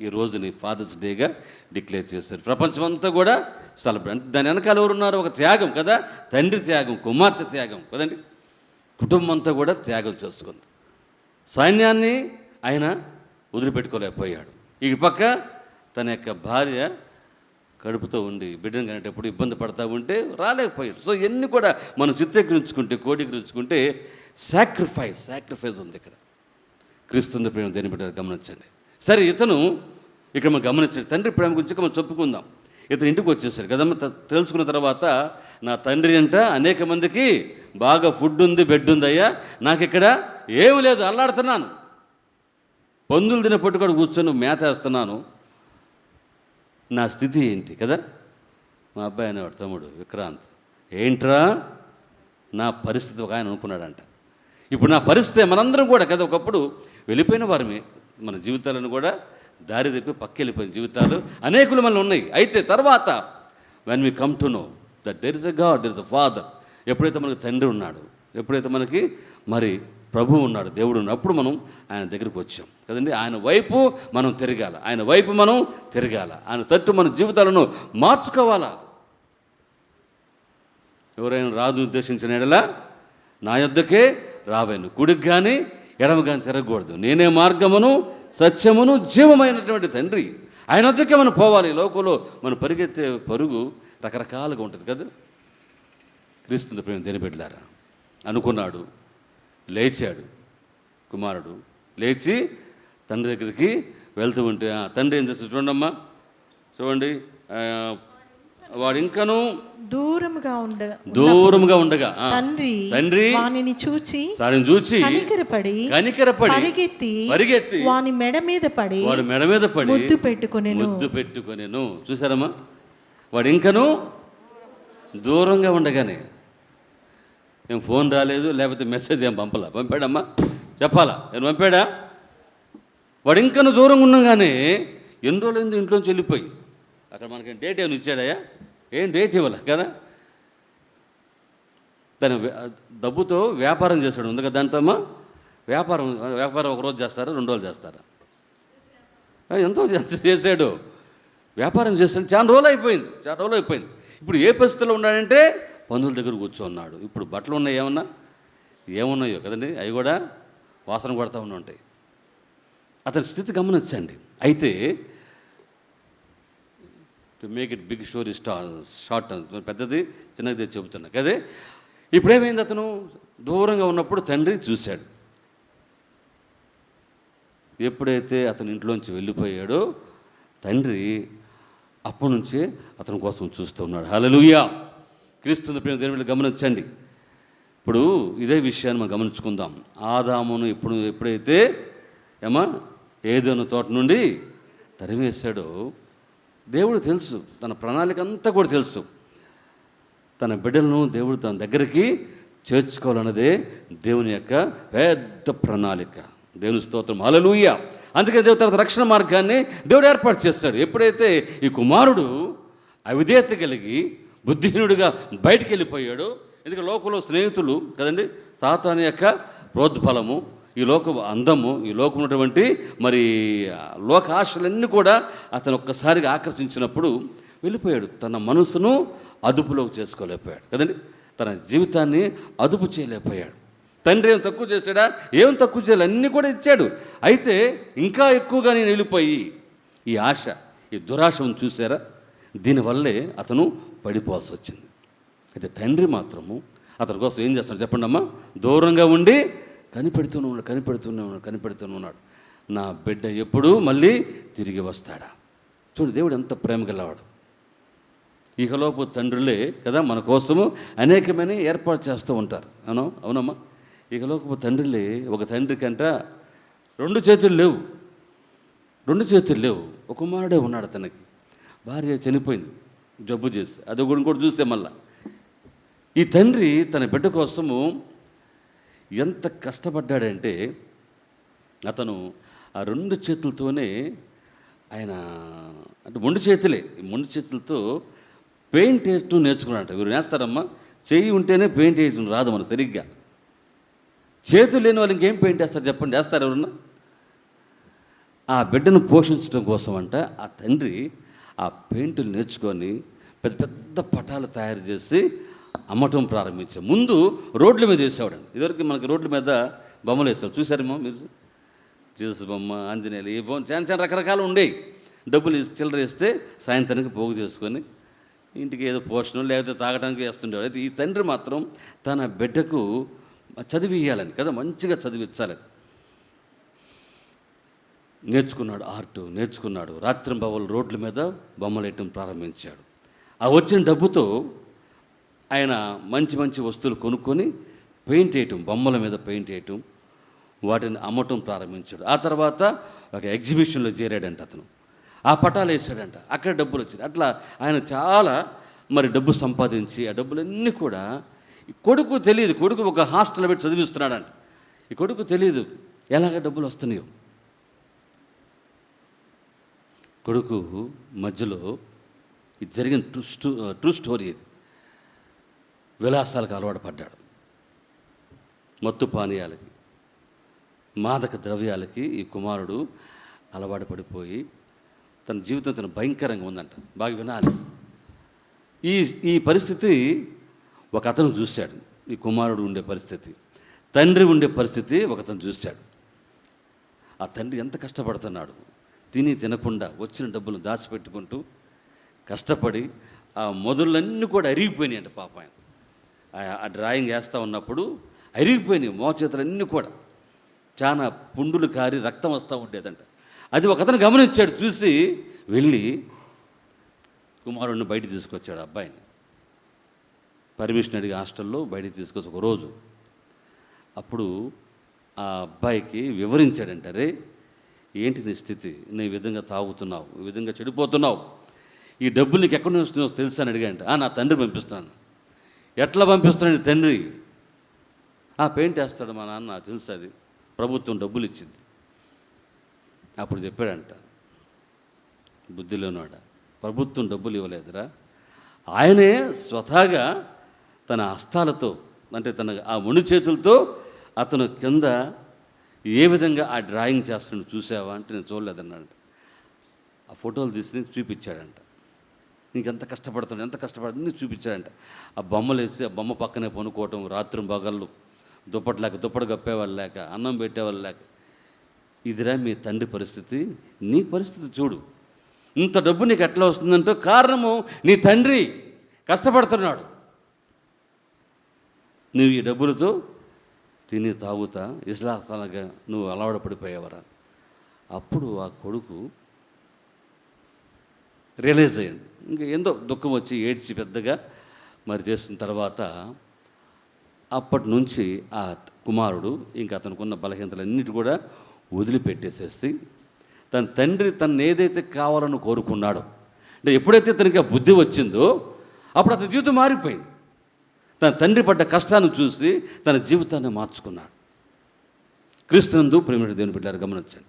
ఈ రోజుని ఫాదర్స్ డేగా డిక్లేర్ చేశారు. ప్రపంచం అంతా కూడా సెలబ్రేట్. దాని వెనకాల ఎవరున్నారు? ఒక త్యాగం కదా. తండ్రి త్యాగం, కుమార్తె త్యాగం కదండి. కుటుంబం అంతా కూడా త్యాగం చేసుకుంది. సైన్యాన్ని ఆయన వదిలిపెట్టుకోలేకపోయాడు. ఈ పక్క తన యొక్క భార్య కడుపుతో ఉండి బిడ్డను కనేటప్పుడు ఇబ్బంది పడతా ఉంటే రాలేకపోయాడు. సో ఇవన్నీ కూడా మనం చిత్రీకరించుకుంటే, కోడీకరించుకుంటే సాక్రిఫైస్ ఉంది ఇక్కడ. క్రీస్తు ప్రేమ దేని బిడ్డ గమనించండి. సరే, ఇతను ఇక్కడ మనం గమనించండి. తండ్రి ప్రేమ గురించి మనం చెప్పుకుందాం. ఇతను ఇంటికి వచ్చేసాడు కదమ్మ. తెలుసుకున్న తర్వాత నా తండ్రి అంట అనేక మందికి బాగా ఫుడ్ ఉంది, బెడ్ ఉంది అయ్యా, నాకు ఇక్కడ ఏమి లేదు, అల్లాడుతున్నాను, పందులు తిన పట్టుకొని కూర్చొని మేత వేస్తున్నాను, నా స్థితి ఏంటి కదా. మా అబ్బాయి అనేవాడు తమ్ముడు విక్రాంత్, ఏంట్రా నా పరిస్థితి ఒక ఆయన అనుకున్నాడంట. ఇప్పుడు నా పరిస్థితి మనందరం కూడా కదా ఒకప్పుడు వెళ్ళిపోయిన వారమే. మన జీవితాలను కూడా దారి తప్పి పక్కెళ్ళిపోయిన జీవితాలు అనేకులు మనలో ఉన్నాయి. అయితే తర్వాత when we come to know that there is a God, there is a father, ఎప్పుడైతే మనకి తండ్రి ఉన్నాడు, ఎప్పుడైతే మనకి మరి ప్రభువు ఉన్నాడు, దేవుడు ఉన్నాడు, అప్పుడు మనం ఆయన దగ్గరికి వచ్చాం కదండి. ఆయన వైపు మనం తిరగాల, ఆయన తట్టు మన జీవితాలను మార్చుకోవాలా. ఎవరైనా రాజు ఉద్దేశించిన ఎడల నా యొద్దకే రావేను, కుడికి కానీ ఎడమ కానీ తిరగకూడదు, నేనే మార్గమును సత్యమును జీవమైనటువంటి తండ్రి, ఆయన వద్దకే మనం పోవాలి. లోకంలో మనం పరిగెత్తే పరుగు రకరకాలుగా ఉంటుంది కదా. క్రీస్తు ప్రేమ దేని బిడ్డలారా అనుకున్నాడు, లేచాడు. కుమారుడు లేచి తండ్రి దగ్గరికి వెళ్తూ ఉంటే తండ్రి ఏం చేస్తాడు చూడండమ్మా, చూడండి. వాడు ఇంకను దూరముగా ఉండగా తండ్రి వానిని చూచి కనికరపడి పరిగెత్తి వాని మెడ మీద పడి ముద్దు పెట్టుకొనెను. చూసారమ్మా, వాడు ఇంకను దూరంగా ఉండగానే ఏం ఫోన్ రాలేదు, లేకపోతే మెసేజ్ ఏం పంపాడమ్మా, చెప్పాలా నేను పంపాడా? వాడు ఇంకను దూరంగా ఉండగానే ఎన్ని రోజులైంది ఇంట్లోంచి వెళ్ళిపోయి. అక్కడ మనకి డేట్ ఏమైనా ఇచ్చాడయ్యా? ఏం డేట్ ఇవ్వాలి కదా. తను డబ్బుతో వ్యాపారం చేశాడు, ఉంది కదా దాంతో అమ్మా. వ్యాపారం ఒకరోజు చేస్తారా, 2 రోజులు చేస్తారా? ఎంతో చేశాడు, వ్యాపారం చేస్తాడు. చాలా రోజులు అయిపోయింది. ఇప్పుడు ఏ పరిస్థితిలో ఉన్నాడంటే పనుల దగ్గర కూర్చోన్నాడు. ఇప్పుడు బట్టలు ఉన్నాయి, ఏమున్నాయో కదండి, అవి కూడా వాసన కొడతా ఉంటాయి. అతని స్థితి గమనించండి. అయితే to make it big story short పెద్దది చిన్నది చెబుతున్నా కదే. ఇప్పుడేమైంది, అతను దూరంగా ఉన్నప్పుడు తండ్రి చూశాడు. ఎప్పుడైతే అతను ఇంట్లోంచి వెళ్ళిపోయాడో తండ్రి అప్పటి నుంచే అతని కోసం చూస్తూ ఉన్నాడు. హల్లెలూయా. క్రీస్తు ప్రేమ దేవుని గమనించండి. ఇప్పుడు ఇదే విషయాన్ని మనం గమనించుకుందాం. ఆదామును ఎప్పుడైతే ఏదైనా తోట నుండి తరివేశాడో దేవుడు తెలుసు, తన ప్రణాళిక అంతా కూడా తెలుసు. తన బిడ్డలను దేవుడు తన దగ్గరికి చేర్చుకోవాలన్నదే దేవుని యొక్క పెద్ద ప్రణాళిక. దేవుని స్తోత్రం, హల్లెలూయా. అందుకే దేవుడు తన రక్షణ మార్గాన్ని దేవుడు ఏర్పాటు చేస్తాడు. ఎప్పుడైతే ఈ కుమారుడు అవిధేయత కలిగి బుద్ధిహీనుడిగా బయటికి వెళ్ళిపోయాడో, ఎందుకంటే లోకంలో స్నేహితులు కదండి, సాతాను యొక్క ప్రోద్బలము, ఈ లోక అందము, ఈ లోకం ఉన్నటువంటి మరి లోక ఆశలన్నీ కూడా అతను ఒక్కసారిగా ఆకర్షించినప్పుడు వెళ్ళిపోయాడు. తన మనసును అదుపులోకి చేసుకోలేకపోయాడు కదండి, తన జీవితాన్ని అదుపు చేయలేకపోయాడు. తండ్రి ఏం తక్కువ చేశాడా? ఏం తక్కువ చేయాలి, అన్నీ కూడా ఇచ్చాడు. అయితే ఇంకా ఎక్కువగా నేను వెళ్ళిపోయి ఈ ఆశ, ఈ దురాశను చూసారా, దీనివల్లే అతను పడిపోవాల్సి వచ్చింది. అయితే తండ్రి మాత్రము అతని కోసం ఏం చేస్తాడు చెప్పండి అమ్మా, దూరంగా ఉండి కనిపెడుతూనే ఉన్నాడు. నా బిడ్డ ఎప్పుడు మళ్ళీ తిరిగి వస్తాడా? చూడు దేవుడు ఎంత ప్రేమ గలవాడు. ఇహలోపు తండ్రులే కదా మన కోసము అనేకమైన ఏర్పాటు చేస్తూ ఉంటారు. అవునమ్మా. ఇహలోపు తండ్రులే, ఒక తండ్రి కంట 2 చేతులు లేవు, ఒక కుమారుడే ఉన్నాడు. తనకి భార్య చనిపోయింది, జబ్బు చేసి, అది కూడా చూస్తే మళ్ళా ఈ తండ్రి తన బిడ్డ కోసము ఎంత కష్టపడ్డాడంటే అతను ఆ 2 చేతులతోనే ఆయన అంటే 2 చేతులే, ఈ 2 చేతులతో పెయింట్ వేయటం నేర్చుకున్నాడు. వీరు వేస్తారమ్మా, చేయి ఉంటేనే పెయింట్ వేయటం రాదు మనకు సరిగ్గా. చేతులు లేని వాళ్ళు ఇంకేం పెయింట్ వేస్తారు చెప్పండి, వేస్తారు ఎవరన్నా? ఆ బిడ్డను పోషించడం కోసం అంట ఆ తండ్రి ఆ పెయింటులు నేర్చుకొని పెద్ద పెద్ద పటాలు తయారు చేసి అమ్మటం ప్రారంభించాం. ముందు రోడ్ల మీద వేసేవాడండి. ఇదివరకు మనకి రోడ్ల మీద బొమ్మలు వేస్తాం, చూసారేమో మీరు, జీసస్ బొమ్మ, ఆంజనేయులు, ఈ బొమ్మ చాలా రకరకాలు ఉండేవి. డబ్బులు చిల్లర వేస్తే సాయంత్రానికి పోగు చేసుకొని ఇంటికి ఏదో పోషణం లేకపోతే తాగడానికి వేస్తుండేవాడు. అయితే ఈ తండ్రి మాత్రం తన బిడ్డకు చదివి ఇవ్వాలని కదా, మంచిగా చదివించాలని నేర్చుకున్నాడు. ఆర్ట్ నేర్చుకున్నాడు. రాత్రింబవళ్ళు రోడ్ల మీద బొమ్మలు వేయటం ప్రారంభించాడు. ఆ వచ్చిన డబ్బుతో ఆయన మంచి మంచి వస్తువులు కొనుక్కొని పెయింట్ వేయటం, బొమ్మల మీద పెయింట్ వేయటం, వాటిని అమ్మటం ప్రారంభించాడు. ఆ తర్వాత ఒక ఎగ్జిబిషన్లో చేరాడంట అతను. ఆ పటాలు వేసాడంట, అక్కడ డబ్బులు వచ్చినాయి. అట్లా ఆయన చాలా మరి డబ్బు సంపాదించి ఆ డబ్బులన్నీ కూడా కొడుకు తెలియదు. కొడుకు ఒక హాస్టల్లో పెట్టి చదివిస్తున్నాడంట. ఈ కొడుకు తెలియదు ఎలాగ డబ్బులు వస్తున్నాయో. కొడుకు మధ్యలో ఇది జరిగిన ట్రూ స్టోరీ. ఇది విలాసాలకు అలవాటు పడ్డాడు, మత్తు పానీయాలకి, మాదక ద్రవ్యాలకి ఈ కుమారుడు అలవాటు పడిపోయి తన జీవితం తన భయంకరంగా ఉందంట. బాగా వినాలి. ఈ పరిస్థితి ఒక అతను చూశాడు. ఈ కుమారుడు ఉండే పరిస్థితి, తండ్రి ఉండే పరిస్థితి ఒక అతను చూశాడు. ఆ తండ్రి ఎంత కష్టపడుతున్నాడు, తినకుండా వచ్చిన డబ్బులు దాచిపెట్టుకుంటూ కష్టపడి ఆ మొదలన్నీ కూడా అరిగిపోయినాయి అంట పాప ఆయన. ఆ డ్రాయింగ్ వేస్తూ ఉన్నప్పుడు అరిగిపోయినాయి మోచేతులన్నీ కూడా, చాలా పుండులు కారి రక్తం వస్తూ ఉండేదంట. అది ఒకతను గమనించాడు, చూసి వెళ్ళి కుమారుడిని బయట తీసుకొచ్చాడు. అబ్బాయిని పర్మిషన్ అడిగి హాస్టల్లో బయటికి తీసుకొచ్చి ఒకరోజు అప్పుడు ఆ అబ్బాయికి వివరించాడంట, రే ఏంటి నీ స్థితి, నీ విధంగా తాగుతున్నావు, ఈ విధంగా చెడిపోతున్నావు, ఈ డబ్బులు నీకు ఎక్కడి నుంచి వస్తున్నావు తెలుసా అని అడిగాంట. నా తండ్రి పంపిస్తున్నాను. ఎట్లా పంపిస్తున్నాడు నీ తండ్రి? పెయింట్ వేస్తాడు మా నాన్న, నాకు తెలుసు, అది ప్రభుత్వం డబ్బులు ఇచ్చింది. అప్పుడు చెప్పాడంట, బుద్ధిలోనాడ, ప్రభుత్వం డబ్బులు ఇవ్వలేదురా, ఆయనే స్వతహాగా తన హస్తాలతో, అంటే తన ఆ ముడి చేతులతో అతను కింద ఏ విధంగా ఆ డ్రాయింగ్ చేస్తున్నాడు చూసావా అంటే నేను చూడలేదన్నాడు. ఆ ఫోటోలు తీసి చూపించాడంట. నీకెంత కష్టపడుతున్నాడు, ఎంత కష్టపడుతుంది చూపించాడంట. ఆ బొమ్మలు వేసి ఆ బొమ్మ పక్కనే పనుకోవటం, రాత్రి పగళ్ళు దుప్పటి కప్పేవాళ్ళు లేక, అన్నం పెట్టేవాళ్ళు లేక. ఇదిరా మీ తండ్రి పరిస్థితి, నీ పరిస్థితి చూడు. ఇంత డబ్బు నీకు ఎట్లా వస్తుందంటే కారణము నీ తండ్రి కష్టపడుతున్నాడు. నువ్వు ఈ డబ్బులతో తిని తాగుతా ఇస్లాతనగా నువ్వు అలవాటు పడిపోయావరా. అప్పుడు ఆ కొడుకు రియలైజ్ అయ్యాడు. ఇంకా ఎంతో దుఃఖం వచ్చి ఏడ్చి పెద్దగా మరి చేసిన తర్వాత అప్పటి నుంచి ఆ కుమారుడు ఇంకా అతనుకున్న బలహీనతలన్నిటి కూడా వదిలిపెట్టేసేసి తన తండ్రి తను ఏదైతే కావాలని కోరుకున్నాడో, అంటే ఎప్పుడైతే తనకి ఆ బుద్ధి వచ్చిందో అప్పుడు అతని జీవితం మారిపోయింది. తన తండ్రి పడ్డ కష్టాన్ని చూసి తన జీవితాన్ని మార్చుకున్నాడు. క్రీస్తునందు ప్రేమ దేవుని బిడ్డలారా గమనించండి,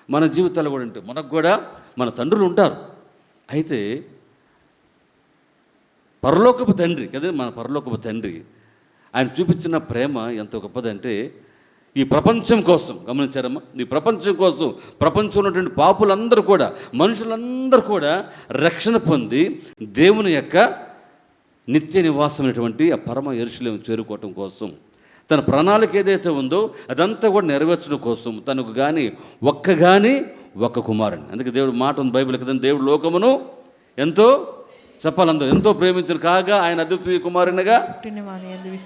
మన జీవితాలు కూడా ఉంటే మనకు కూడా మన తండ్రులు ఉంటారు. అయితే పరలోకపు తండ్రి కదా, మన పరలోకపు తండ్రి ఆయన చూపించిన ప్రేమ ఎంత గొప్పదంటే ఈ ప్రపంచం కోసం, గమనించారమ్మా, ఈ ప్రపంచం కోసం ప్రపంచంలో ఉన్నటువంటి పాపులందరూ కూడా, మనుషులందరూ కూడా రక్షణ పొంది దేవుని యొక్క నిత్య నివాసమైనటువంటి ఆ పరమ యెరూషలేము చేరుకోవటం కోసం తన ప్రణాళిక ఏదైతే ఉందో అదంతా కూడా నెరవేర్చడం కోసం తనకు కానీ ఒక్క కుమారుని, అందుకే దేవుడు మాట ఉంది బైబిల్ కదండి, దేవుడు లోకమును ఎంతో చెప్పాలందరూ ఎంతో ప్రేమించిన కాగా ఆయన అద్వితీయ కుమారునిగా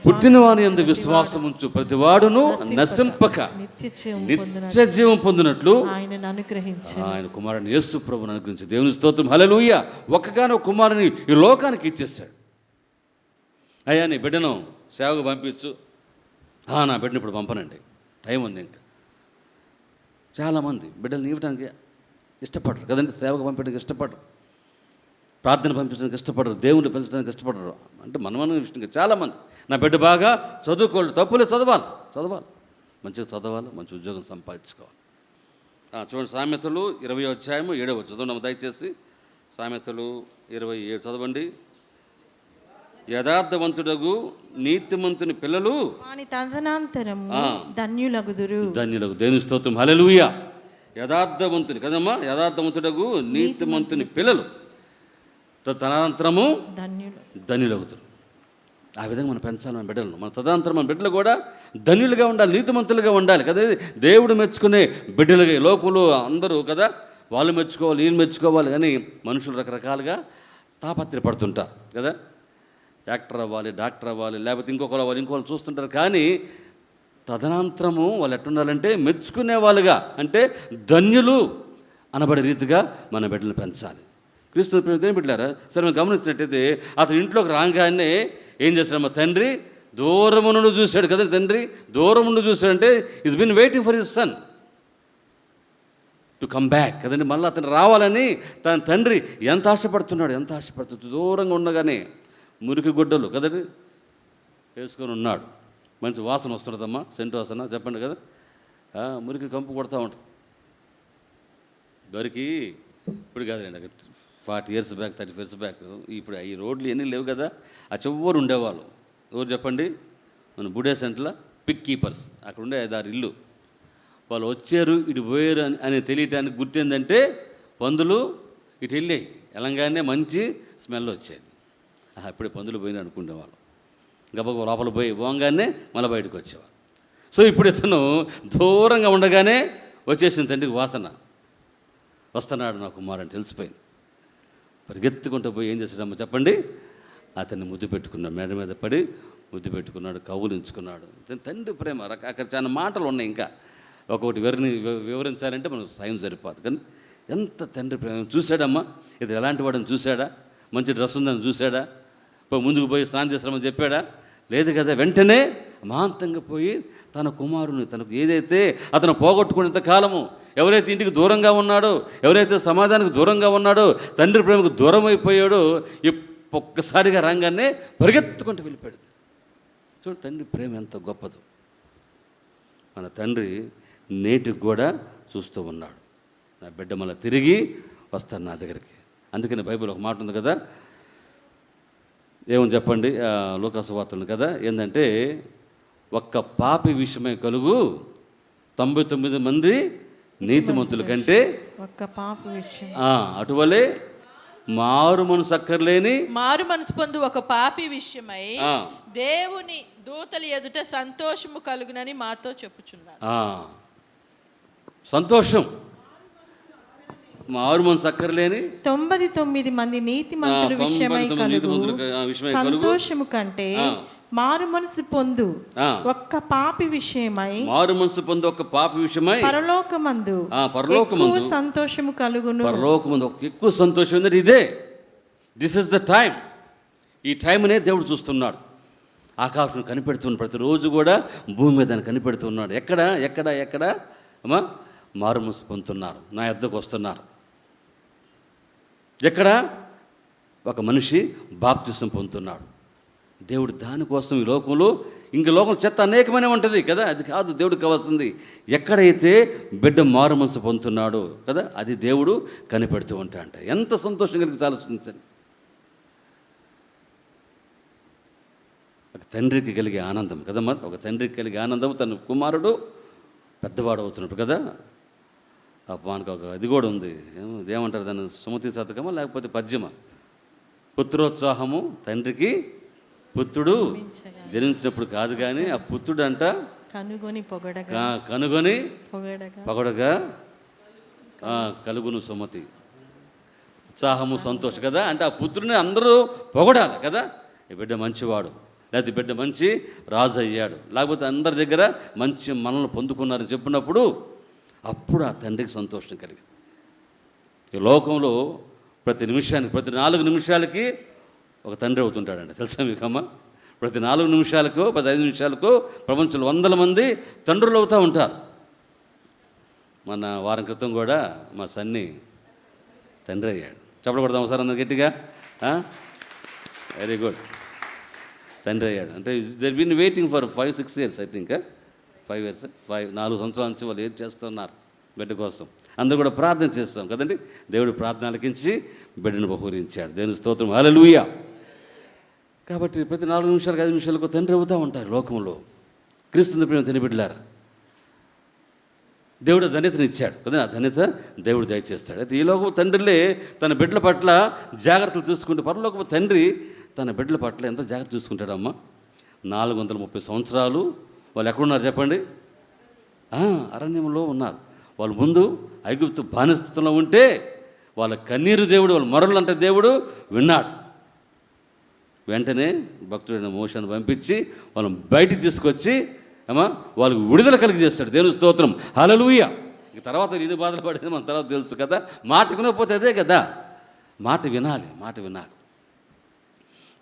పుట్టినవాని యందు విశ్వాసం ఉంచు ప్రతివాడును నశింపక నిత్య జీవం పొందినట్లు ఆయన కుమారుని యేసు ప్రభువును అనుగ్రహించి దేవుని స్తోత్రం హల్లెలూయా. ఒక్కగానో కుమారుని ఈ లోకానికి ఇచ్చేస్తాడు. అయ్యా నీ బిడ్డను సేవకు పంపించు. నా బిడ్డను ఇప్పుడు పంపనండి, టైం ఉంది. ఇంకా చాలామంది బిడ్డలు ఇవ్వడానికి ఇష్టపడరు కదండి, సేవకు పంపించడానికి ఇష్టపడరు, ప్రార్థన పంపించడానికి ఇష్టపడరు, దేవుని పెంచడానికి ఇష్టపడరు. అంటే మనం ఇష్టంగా చాలామంది నా బిడ్డ బాగా చదువుకోవాలి, తప్పులే చదవాలి, మంచిగా చదవాలి, మంచి ఉద్యోగం సంపాదించుకోవాలి. చూడండి సామెతలు 20 చదవండి దయచేసి. సామెతలు 27 చదవండి. యథార్థవంతుడగు నీతిమంతుని పిల్లలు తదనంతరము ధన్యులగుదురు. దేవుని స్తోత్రం హల్లెలూయా. యథార్థవంతుని కదమ్మా, యథార్థవంతుడగు నీతిమంతుని పిల్లలు తదనంతరము ధన్యులగుతారు. ఆ విధంగా మనం పెంచాలి మన బిడ్డలను. మన తదనంతరం మన బిడ్డలు కూడా ధన్యులుగా ఉండాలి, నీతిమంతులుగా ఉండాలి కదా. దేవుడు మెచ్చుకునే బిడ్డలుగా లోకంలో అందరూ కదా, వాళ్ళు మెచ్చుకోవాలి, వీళ్ళు మెచ్చుకోవాలి, కానీ మనుషులు రకరకాలుగా తాపత్రపడుతుంటారు కదా. యాక్టర్ అవ్వాలి, డాక్టర్ అవ్వాలి, లేకపోతే ఇంకొకరు చూస్తుంటారు. కానీ తదనంతరము వాళ్ళు ఎట్టుండాలంటే మెచ్చుకునే వాళ్ళుగా, అంటే ధన్యులు అనబడే రీతిగా మన బిడ్డలు పెంచాలి. క్రీస్తు ప్రేమ బిడ్డలారా, సరే మనం గమనించినట్టయితే అతను ఇంట్లోకి రాగానే ఏం చేశాడు? మా తండ్రి దూరం నుండి చూశాడు కదా. తండ్రి దూరం నుండి చూశాడంటే is been waiting for his son to come back కదండి. మళ్ళీ అతను రావాలని తన తండ్రి ఎంత ఆశపడుతున్నాడు. దూరంగా ఉండగానే మురికి గుడ్డలు కదండి వేసుకొని ఉన్నాడు. మంచి వాసన వస్తుంటుందమ్మా, సెంటు వాసన చెప్పండి కదా. మురికి కంపు కొడతా ఉంటుంది. దొరికి ఇప్పుడు కాదండి, 40 years బ్యాక్, 30 years బ్యాక్. ఇప్పుడు ఈ రోడ్లు ఎన్ని లేవు కదా. ఆ చివరు ఉండేవాళ్ళు ఎవరు చెప్పండి? మన బుడే సెంటర్లో పిక్ కీపర్స్, అక్కడ ఉండే 5-6 ఇల్లు. వాళ్ళు వచ్చారు ఇటు పోయారు అని తెలియటానికి గుర్తేందంటే పందులు ఇటు వెళ్ళాయి, వెళ్ళంగానే మంచి స్మెల్ వచ్చేది. ఇప్పుడే పందులు పోయినా అనుకునేవాళ్ళు. గబగబా లోపల పోగానే మళ్ళీ బయటకు వచ్చేవాళ్ళు. సో ఇప్పుడు ఇతను దూరంగా ఉండగానే వచ్చేసిన తండ్రికి వాసన, వస్తున్నాడు నా కుమారుని తెలిసిపోయింది. పరిగెత్తుకుంటూ పోయి ఏం చేశాడమ్మా చెప్పండి, అతన్ని ముద్దు పెట్టుకున్నాడు, మెడ మీద పడి ముద్దు పెట్టుకున్నాడు, కౌగులించుకున్నాడు. తండ్రి ప్రేమ అక్కడ చాలా మాటలు ఉన్నాయి, ఇంకా ఒక్కొక్కటి వివరించాలంటే మనకు టైం సరిపోదు. కానీ ఎంత తండ్రి ప్రేమ చూశాడమ్మా. ఇది ఎలాంటి వాడని చూశాడా, మంచి డ్రెస్ ఉందని చూశాడా, ముందుకు పోయి స్నానం చేస్తామని చెప్పాడా, లేదు కదా. వెంటనే అమాంతంగా పోయి తన కుమారుని, తనకు ఏదైతే అతను పోగొట్టుకునేంత కాలము, ఎవరైతే ఇంటికి దూరంగా ఉన్నాడో, ఎవరైతే సమాజానికి దూరంగా ఉన్నాడో, తండ్రి ప్రేమకు దూరం అయిపోయాడో, ఒక్కసారిగా రాగానే పరిగెత్తుకుంటూ వెళ్ళిపోయాడు. చూడు తండ్రి ప్రేమ ఎంత గొప్పదో. మన తండ్రి నేటికి కూడా చూస్తూ ఉన్నాడు, నా బిడ్డ మళ్ళీ తిరిగి వస్తాడు నా దగ్గరికి. అందుకని బైబిల్ ఒక మాట ఉంది కదా, ఏమని చెప్పండి, లూకాసు వార్తలు కదా, ఏంటంటే ఒక్క పాపి విషయమై కలుగు 99 మంది నీతిమంతుల కంటే ఒక్క పాప విషయం అటువలే మారు మనసు అక్కర్లేని మారు మనసు పొందు ఒక పాపి విషయమై దేవుని దూతల ఎదుట సంతోషము కలుగునని మాతో చెప్పుచున్నారు. సంతోషం, మారు మనసు అక్కర్లేని 99 మంది నీతిమంతుల విషయమై కలుగు సంతోషము కంటే మారు మనసు పొందు ఒక్క పాపి విషయమై మారు మనసు పొందు ఒక పాపి విషయమై పరలోకమందు సంతోషము కలుగును. పరలోకమందు ఎక్కువ సంతోషం ఏంటంటే ఇదే, దిస్ ఇస్ ద టైం. ఈ టైంనే దేవుడు చూస్తున్నాడు. ఆకాశం కనిపెడుతున్నాడు, ప్రతిరోజు కూడా భూమి మీద కనిపెడుతున్నాడు. ఎక్కడ ఎక్కడ ఎక్కడ అమ్మా మారు మనసు పొందుతున్నారు, నా యొద్దకు వస్తున్నారు. ఎక్కడ ఒక మనిషి బాప్తిసం పొందుతున్నాడు. దేవుడు దానికోసం ఈ లోకంలో, ఇంక లోకం చెత్త అనేకమైన ఉంటుంది కదా, అది కాదు దేవుడికి కావాల్సింది. ఎక్కడైతే బిడ్డ మారు మనసు పొందుతున్నాడో కదా, అది దేవుడు కనిపెడుతూ ఉంటాడంట. ఎంత సంతోషం కలిగి ఆలోచించండి. ఒక తండ్రికి కలిగే ఆనందం కదమ్మా, ఒక తండ్రికి కలిగే ఆనందం. తన కుమారుడు పెద్దవాడు అవుతున్నట్టు కదా. మనకు ఒక అది కూడా ఉంది, ఏమంటారు దాన్ని, సుమతి శతకమా లేకపోతే పద్యమా, పుత్రోత్సాహము తండ్రికి పుత్రుడు జన్మించినప్పుడు కాదు కానీ ఆ పుత్రుడు అంట కనుగొని పొగడగా కలుగును సుమతి. ఉత్సాహము సంతోషం కదా, అంటే ఆ పుత్రుడిని అందరూ పొగడాలి కదా. ఈ బిడ్డ మంచివాడు, లేకపోతే బిడ్డ మంచి రాజు అయ్యాడు, లేకపోతే అందరి దగ్గర మంచి మనల్ని పొందుకున్నారని చెప్పినప్పుడు అప్పుడు ఆ తండ్రికి సంతోషం కలిగింది. ఈ లోకంలో ప్రతి నిమిషానికి, ప్రతి 4 నిమిషాలకి ఒక తండ్రి అవుతుంటాడండి, తెలుసా మీకమ్మా? ప్రతి 4 నిమిషాలకు, 15 నిమిషాలకు ప్రపంచంలో 100 మంది తండ్రులు అవుతూ ఉంటారు. మన వారం క్రితం కూడా మా సన్ని తండ్రి అయ్యాడు. చెప్పకూడదాం సార్ అందరు గట్టిగా? వెరీ గుడ్, తండ్రి అయ్యాడు. అంటే they been waiting for 5-6 years I think, 5 years 4 సంవత్సరాల నుంచి వాళ్ళు ఏం చేస్తున్నారు బిడ్డ కోసం. అందరూ కూడా ప్రార్థన చేస్తాం కదండి. దేవుడు ప్రార్థన ఆలకించి బిడ్డను బహుకరించాడు. దేవుని స్తోత్రం, హల్లెలూయా. కాబట్టి ప్రతి 4 నిమిషాలకు 5 నిమిషాలకు తండ్రి అవుతూ ఉంటారు లోకంలో. క్రీస్తు ప్రేమ తండ్రి బిడ్డలారా, దేవుడు ధన్యతను ఇచ్చాడు కదా, ఆ ధన్యత దేవుడు దయచేస్తాడు. అయితే ఈ లోకం తండ్రిలే తన బిడ్డల పట్ల జాగ్రత్తలు తీసుకుంటే, పరలోకపు తండ్రి తన బిడ్డల పట్ల ఎంత జాగ్రత్త చూసుకుంటాడమ్మా. 430 సంవత్సరాలు వాళ్ళు ఎక్కడున్నారు చెప్పండి? అరణ్యంలో ఉన్నారు. వాళ్ళు ముందు ఐగుప్తు బానిసత్వంలో ఉంటే వాళ్ళ కన్నీరు దేవుడు, వాళ్ళ మొరలు అంటే దేవుడు విన్నాడు. వెంటనే భక్తుడైన మోషేను పంపించి వాళ్ళని బయటికి తీసుకొచ్చి వాళ్ళకి విడుదల కలిగి చేస్తాడు. దేవుని స్తోత్రం, హల్లెలూయా. ఇంక తర్వాత ఎన్ని బాధలు పడేది మన తర్వాత తెలుసు కదా. మాట వినకపోతే అదే కదా, మాట వినాలి, మాట వినాలి.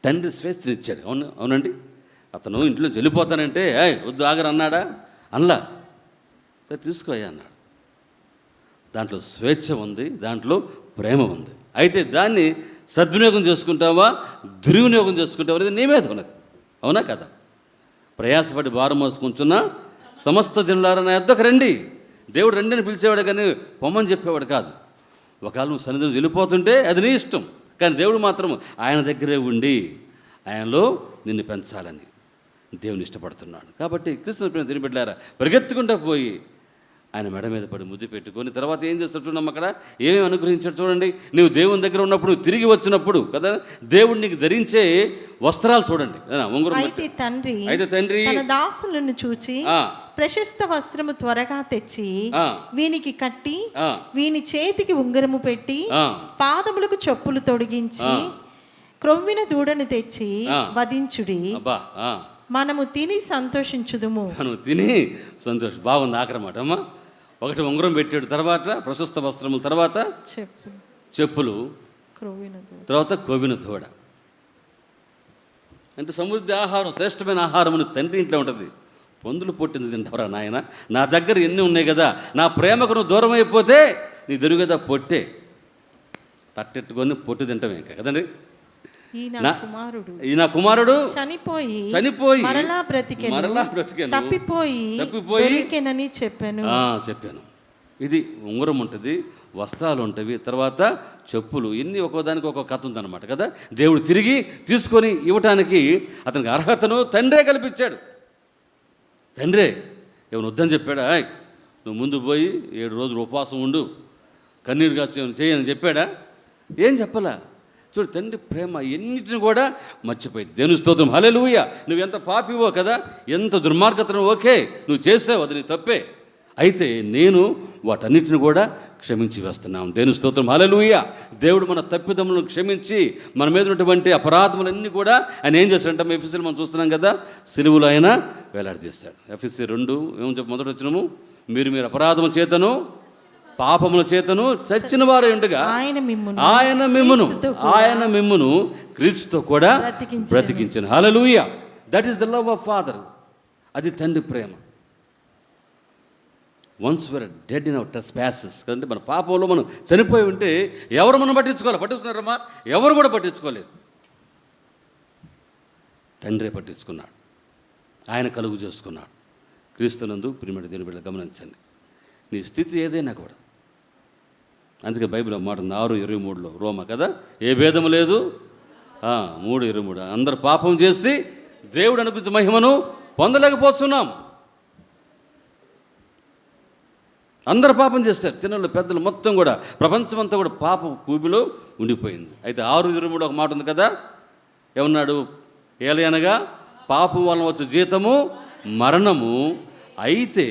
తండ్రి స్వేచ్ఛనిచ్చాడు. అవునండి. అతను ఇంట్లో వెళ్ళిపోతానంటే వద్దు ఆగరు అన్నాడా? అనలా. సరే తీసుకోయా అన్నాడు. దాంట్లో స్వేచ్ఛ ఉంది, దాంట్లో ప్రేమ ఉంది. అయితే దాన్ని సద్వినియోగం చేసుకుంటావా, దుర్వినియోగం చేసుకుంటావా అనేది నీ మీద ఉన్నది. అవునా కదా? ప్రయాసపడి భారం మోసుకుంటున్న సమస్త జనులారా నా యొద్దకు రండి. దేవుడు రండి అని పిలిచేవాడు కానీ పొమ్మని చెప్పేవాడు కాదు. ఒకవేళ నువ్వు సన్నిధిలో వెళ్ళిపోతుంటే అది నీ ఇష్టం, కానీ దేవుడు మాత్రం ఆయన దగ్గరే ఉండి ఆయనలో నిన్ను పెంచాలని దేవుని ఇష్టపడుతున్నాడు. కాబట్టి క్రీస్తు ప్రేమ తిని బిడ్డలారా, పరిగెత్తుకుంటూ పోయి ఆయన మెడ మీద పడి ముద్దు పెట్టుకొని తర్వాత ఏం చేస్తాడు చూడమ్మ, అక్కడ ఏమేమి అనుగ్రహించాడు చూడండి. నువ్వు దేవుని దగ్గర ఉన్నప్పుడు, నువ్వు తిరిగి వచ్చినప్పుడు కదా, దేవుడు నీకు ధరించే వస్త్రాలు చూడండి. ఉంగరం. అయితే తండ్రి తన దాసులను చూచి ప్రశస్త వస్త్రము త్వరగా తెచ్చి వీనికి కట్టి వీని చేతికి ఉంగరము పెట్టి పాదములకు చెప్పులు తొడిగించి క్రొవ్విన దూడను తెచ్చి వధించుడి, మనము తిని సంతోషించుదుము. మనం తిని సంతోషం. బాగుంది ఆఖరమాట అమ్మా. ఒకటి ఉంగరం పెట్టాడు, తర్వాత ప్రశస్త వస్త్రములు, తర్వాత చెప్పులు, తర్వాత కొవ్విన దూడ. అంటే సమృద్ధి ఆహారం, శ్రేష్టమైన ఆహారం అని తండ్రి ఇంట్లో ఉంటుంది. పొందులు పొట్టింది తింటారా నాయన? నా దగ్గర ఎన్ని ఉన్నాయి కదా, నా ప్రేమకు నువ్వు దూరం అయిపోతే నీ దొరుకు కదా పొట్టే, తట్టెట్టుకొని పొట్టు తింటామే ఇంకా కదండి. ఈ నా కుమారుడు చనిపోయి మరలా బ్రతికెను, తప్పిపోయి దొరికెనని చెప్పాను. ఇది ఉంగరం ఉంటుంది, వస్త్రాలు ఉంటవి, తర్వాత చెప్పులు, ఇన్ని ఒక్కోదానికి ఒక్కో కథ ఉందన్నమాట కదా. దేవుడు తిరిగి తీసుకొని ఇవ్వటానికి అతనికి అర్హతను తండ్రే కల్పించాడు. తండ్రే ఏమైనా వద్దని చెప్పాడా? నువ్వు ముందు పోయి 7 రోజులు ఉపవాసం ఉండు, కన్నీరుగా చేయని చెప్పాడా? ఏం చెప్పలా. చూడు తండ్రి ప్రేమ ఎన్నిటిని కూడా మర్చిపోయింది. దేవుని స్తోత్రం, హల్లెలూయా. నువ్వు ఎంత పాపివో కదా, ఎంత దుర్మార్గతను, ఓకే నువ్వు చేసావు, అది నీ తప్పే. అయితే నేను వాటన్నిటిని కూడా క్షమించి వేస్తున్నాం. దేవుని స్తోత్రం, హల్లెలూయా. దేవుడు మన తప్పిదములను క్షమించి మన మీద ఉన్నటువంటి అపరాధములన్నీ కూడా ఆయన ఏం చేస్తాడంటే, ఎఫెసీలు మనం చూస్తున్నాం కదా, సిలువలో ఆయన వేలాడదీస్తాడు. ఎఫెసీ 2 ఏమని చెప్పి మొదటి వచ్చినాము, మీరు అపరాధముల చేతను పాపముల చేతను చచ్చిన వారే ఉండగా ఆయన మిమ్మును క్రీస్తుతో కూడా బ్రతికించిన. Hallelujah. That is the love of father. అది తండ్రి ప్రేమ. Once we are dead in our trespasses కదంటే, మన పాపంలో మనం చనిపోయి ఉంటే ఎవరు మనం పట్టించుకున్నారమ్మా? ఎవరు కూడా పట్టించుకోలేదు. తండ్రే పట్టించుకున్నాడు, ఆయన కలుగు చేసుకున్నాడు. క్రీస్తునందు ప్రియమైన దేవుని బిడ్డలు గమనించండి, నీ స్థితి ఏదైనా కూడా. అందుకే బైబిల్ మాట ఉంది 6:23 రోమా కదా, ఏ భేదము లేదు. 3:23 అందరు పాపం చేసి దేవుడు అనుగ్రహించిన మహిమను పొందలేకపోతున్నాం. అందరు పాపం చేస్తారు, చిన్నలు పెద్దలు మొత్తం కూడా, ప్రపంచం అంతా కూడా పాప కూబిలో ఉండిపోయింది. అయితే 6:23 ఒక మాట ఉంది కదా, ఏమన్నాడు? ఏలయనగా పాపం వలన వచ్చే జీతము మరణము, అయితే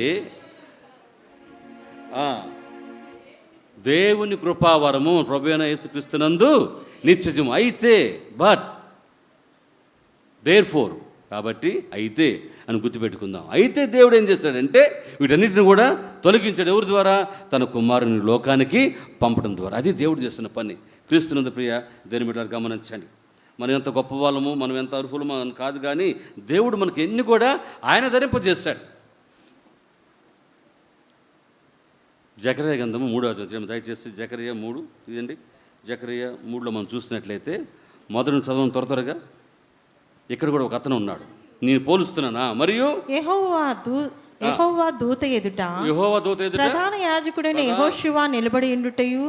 దేవుని కృపావరము ప్రభువైన యేసుక్రీస్తునందు నిత్యజీవము. అయితే బట్ దేర్ఫోర్, కాబట్టి అయితే అని గుర్తుపెట్టుకుందాం. అయితే దేవుడు ఏం చేస్తాడంటే వీటన్నిటిని కూడా తొలగించాడు. ఎవరి ద్వారా? తన కుమారుని లోకానికి పంపడం ద్వారా. అది దేవుడు చేస్తున్న పని. క్రీస్తునందు ప్రియ దేవుని బిడ్డలారా గమనించండి, మనం ఎంత గొప్ప వాళ్ళము, మనం ఎంత అర్హులము అని కాదు, కానీ దేవుడు మనకి ఎన్ని కూడా ఆయన ధరింపజేస్తాడు. జకరియా గ్రంథము 3వ అధ్యాయం, దయచేసి జకరియా 3 ఇదండి. జకరియా 3లో మనం చూసినట్లయితే మొదటి చదవం త్వరగా. ఇక్కడ కూడా ఒక అతను ఉన్నాడు, నేను పోలుస్తున్నానా. మరియు యెహోవా దూత ఎదుట ప్రధాన యాజకుడైన యెహోషువ నిలబడి ఉండుటయు,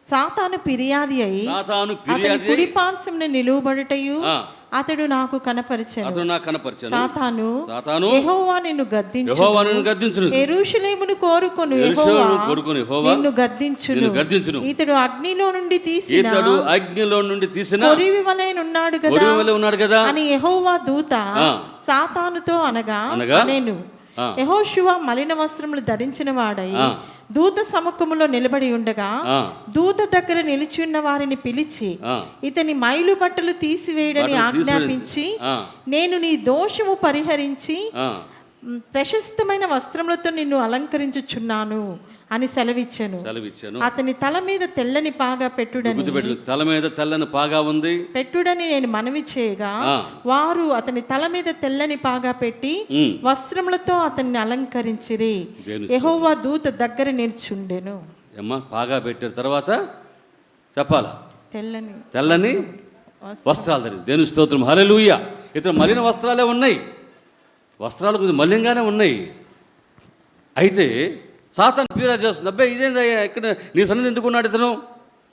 సాతాను ఫిర్యాది అయి అతని కుడి పార్శ్వమున నిలువబడుటయు అతడు నాకు కనపరిచెను. సాతాను యెహోవా నిన్ను గద్దించును, యెరూషలేమును కోరుకొను యెహోవా నిన్ను గద్దించును. ఇతడు అగ్నిలో నుండి తీసిన కొరివి వలె ఉన్నాడు కదా అని యెహోవా దూత సాతానుతో అనగా, నేను యెహోషువ మలిన వస్త్రములు ధరించిన వాడై దూత సముఖములో నిలబడి ఉండగా దూత దగ్గర నిలిచి ఉన్న వారిని పిలిచి ఇతని మైలు బట్టలు తీసివేయడని ఆజ్ఞాపించి, నేను నీ దోషము పరిహరించి ప్రశస్తమైన వస్త్రములతో నిన్ను అలంకరించుచున్నాను అని సెలవిచ్చాను. అతని తల మీద తెల్లని పాగా తల మీద తెల్లని పాగా ఉంది పెట్టుడని నేను మనవి చేయగా, వారు అతని తల మీద తెల్లని పాగా పెట్టి వస్త్రములతో అతన్ని అలంకరించిరి. యెహోవా దూత దగ్గర నిల్చుండెను. పాగా పెట్టిన తర్వాత చెప్పాలా, తెల్లని వస్త్రాలు ధరి. దేవుని స్తోత్రం, హల్లెలూయా. ఇతను మలిన వస్త్రాలే ఉన్నాయి, వస్త్రాలు కొంచెం మలినంగానే ఉన్నాయి. అయితే సాతాను ఫిర్యాదు చేస్తుంది, అబ్బాయి ఇదేందయ్యా, ఇక్కడ నీ సన్నిధి ఎందుకున్నాడు ఇతను,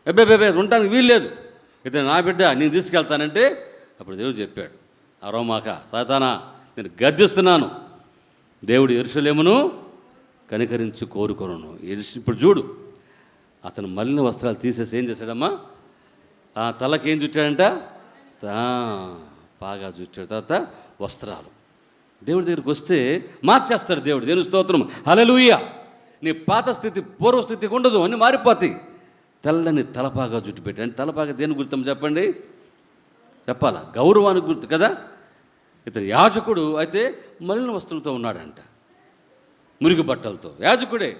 అబ్బాయి ఉండటానికి వీలు లేదు, ఇతను నా బిడ్డ, నేను తీసుకెళ్తానంటే అప్పుడు దేవుడు చెప్పాడు, అరోమాక సాతానా, నేను గద్దిస్తున్నాను. దేవుడు యెరూషలేమును కనికరించి కోరుకొను. ఇప్పుడు చూడు, అతను మలిన వస్త్రాలు తీసేసి ఏం చేశాడమ్మా, ఆ తలకి ఏం చుట్టాడంట, బాగా చుట్టాడు. తర్వాత వస్త్రాలు. దేవుడి దగ్గరికి వస్తే మార్చేస్తాడు దేవుడు. దేవుని స్తోత్రం, హల్లెలూయా. నీ పాత స్థితి పూర్వస్థితికి ఉండదు, అన్నీ మారిపోతాయి. తెల్లని తలపాగా జుట్టు పెట్టి, అంటే తలపాగా దేని గుర్తం చెప్పండి, చెప్పాలా, గౌరవానికి గుర్తు కదా. ఇతను యాజకుడు అయితే మలిన వస్త్రంతో ఉన్నాడంట, మురికి బట్టలతో, యాజకుడే.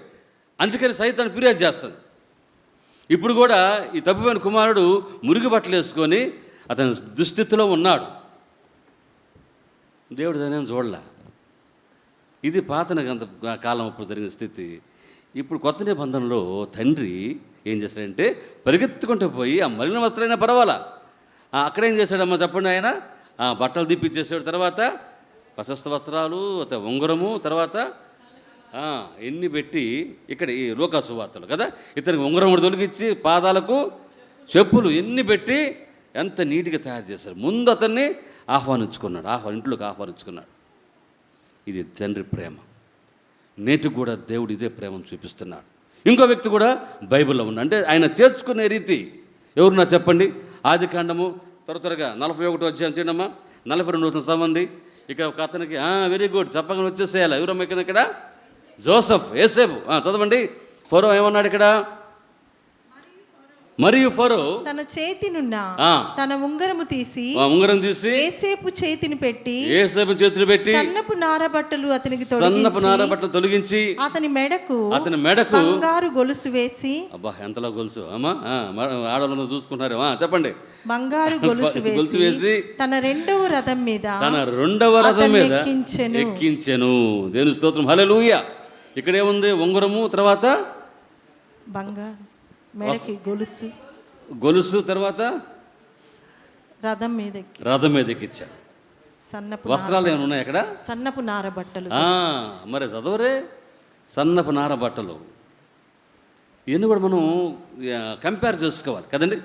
అందుకని సైతాన్ని ఫిర్యాదు చేస్తాడు. ఇప్పుడు కూడా ఈ తప్పిపోయిన కుమారుడు మురికి బట్టలు వేసుకొని అతని దుస్థితిలో ఉన్నాడు. దేవుడు దాని చూడలే. ఇది పాత కాలం అప్పుడు జరిగిన స్థితి. ఇప్పుడు కొత్త నిబంధనలో తండ్రి ఏం చేశాడంటే పరిగెత్తుకుంటూ పోయి ఆ మలిన వస్త్రైనా పర్వాలా, అక్కడేం చేశాడమ్మా చెప్పండి, ఆయన బట్టలు తీపిచ్చేసాడు. తర్వాత ప్రశస్త వస్త్రాలు, ఉంగరము, తర్వాత ఎన్ని పెట్టి ఇక్కడ ఈ లోకా సువార్తలు కదా, ఇతనికి ఉంగరం కూడా తొలగించి పాదాలకు చెప్పులు ఎన్ని పెట్టి ఎంత నీట్గా తయారు చేశారు. ముందు అతన్ని ఆహ్వానించుకున్నాడు, ఇంట్లోకి ఆహ్వానించుకున్నాడు. ఇది తండ్రి ప్రేమ. నేటికి కూడా దేవుడు ఇదే ప్రేమను చూపిస్తున్నాడు. ఇంకో వ్యక్తి కూడా బైబిల్లో ఉన్నాడు, అంటే ఆయన చేర్చుకునే రీతి ఎవరున్నా చెప్పండి. ఆది కాండము త్వరగా 41 అధ్యాయం చూడమ్మా, 42 చదవండి. ఇక ఒక అతనికి వెరీ గుడ్ చెప్పగానే వచ్చేసేయాలి. ఎవరమ్మా ఇక్కడ జోసెఫ్, యోసేపు చదవండి. ఫరో ఏమన్నాడు ఇక్కడ, మరియు ఫరో తన చేతినున్న తన ఉంగరము తీసి యోసేపు చేతిని పెట్టి సన్నపు నారబట్టలు అతనికి తొలగించి అతని మెడకు బంగారు గొలుసు వేసి, అబ్బా ఎంతలో గొలుసు అమ్మా, ఆడవాళ్ళందరూ చూసుకుంటారు, చెప్పండి. బంగారు గొలుసు వేసి తన రెండవ రథం మీద ఎక్కించెను. దేవుని స్తోత్రం, హల్లెలూయా. ఇక్కడేముంది, ఉంగరము, తర్వాత బంగారు మెడకి గొలుసు, తర్వాత రథం మీద ఎక్కించాడు. సన్నపు వస్త్రాలు ఏమైనా ఉన్నాయి అక్కడ, సన్నపు నార బట్టలు. మరి చదవరే, సన్నపు నార బట్టలు. ఇవన్నీ కూడా మనం కంపేర్ చేసుకోవాలి కదండి.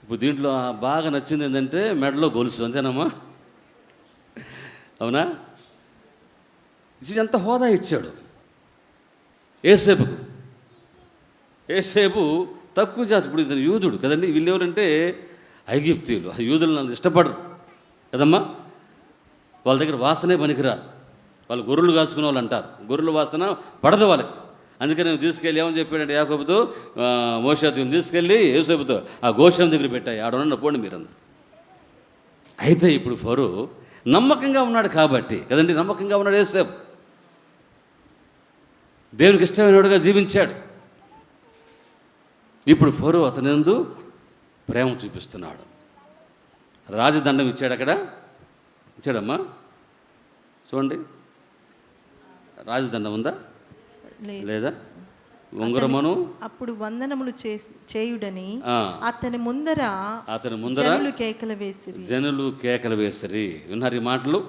ఇప్పుడు దీంట్లో బాగా నచ్చింది ఏంటంటే మెడలో గొలుసు, అంతేనమ్మా, అవునా. ఎంత హోదా ఇచ్చాడు యోసేపుకు. యోసేపు తక్కువ జాతి. ఇప్పుడు ఇతను యూదుడు కదండి, వీళ్ళు ఎవరంటే ఐగుప్తీయులు. ఆ యూదులు నన్ను ఇష్టపడరు కదమ్మా, వాళ్ళ దగ్గర వాసనే పనికిరాదు. వాళ్ళు గొర్రెలు కాసుకునే వాళ్ళు అంటారు, గొర్రెల వాసన పడదు వాళ్ళకి. అందుకని నేను తీసుకెళ్ళి ఏమని చెప్పాడంటే యాకోబుతో, మోషేతుని తీసుకెళ్ళి యోసేపుతో ఆ గోషం దగ్గర పెట్టాయి, ఆడన్న పోండి మీరు అన్న. అయితే ఇప్పుడు ఫరో నమ్మకంగా ఉన్నాడు కాబట్టి కదండి, నమ్మకంగా ఉన్నాడు యోసేపు, దేవునికి ఇష్టమైనవాడుగా జీవించాడు. ఇప్పుడు ఫరో అతని యందు ప్రేమ చూపిస్తున్నాడు. రాజదండం ఇచ్చాడు, అక్కడ ఇచ్చాడమ్మా, చూడండి. రాజదండం ఉందా లేదా, ఉంగరమును. అప్పుడు వందనములు చేయుడని అతని ముందర జనులు కేకలు వేసిరి. విన్నారు ఈ మాటలు.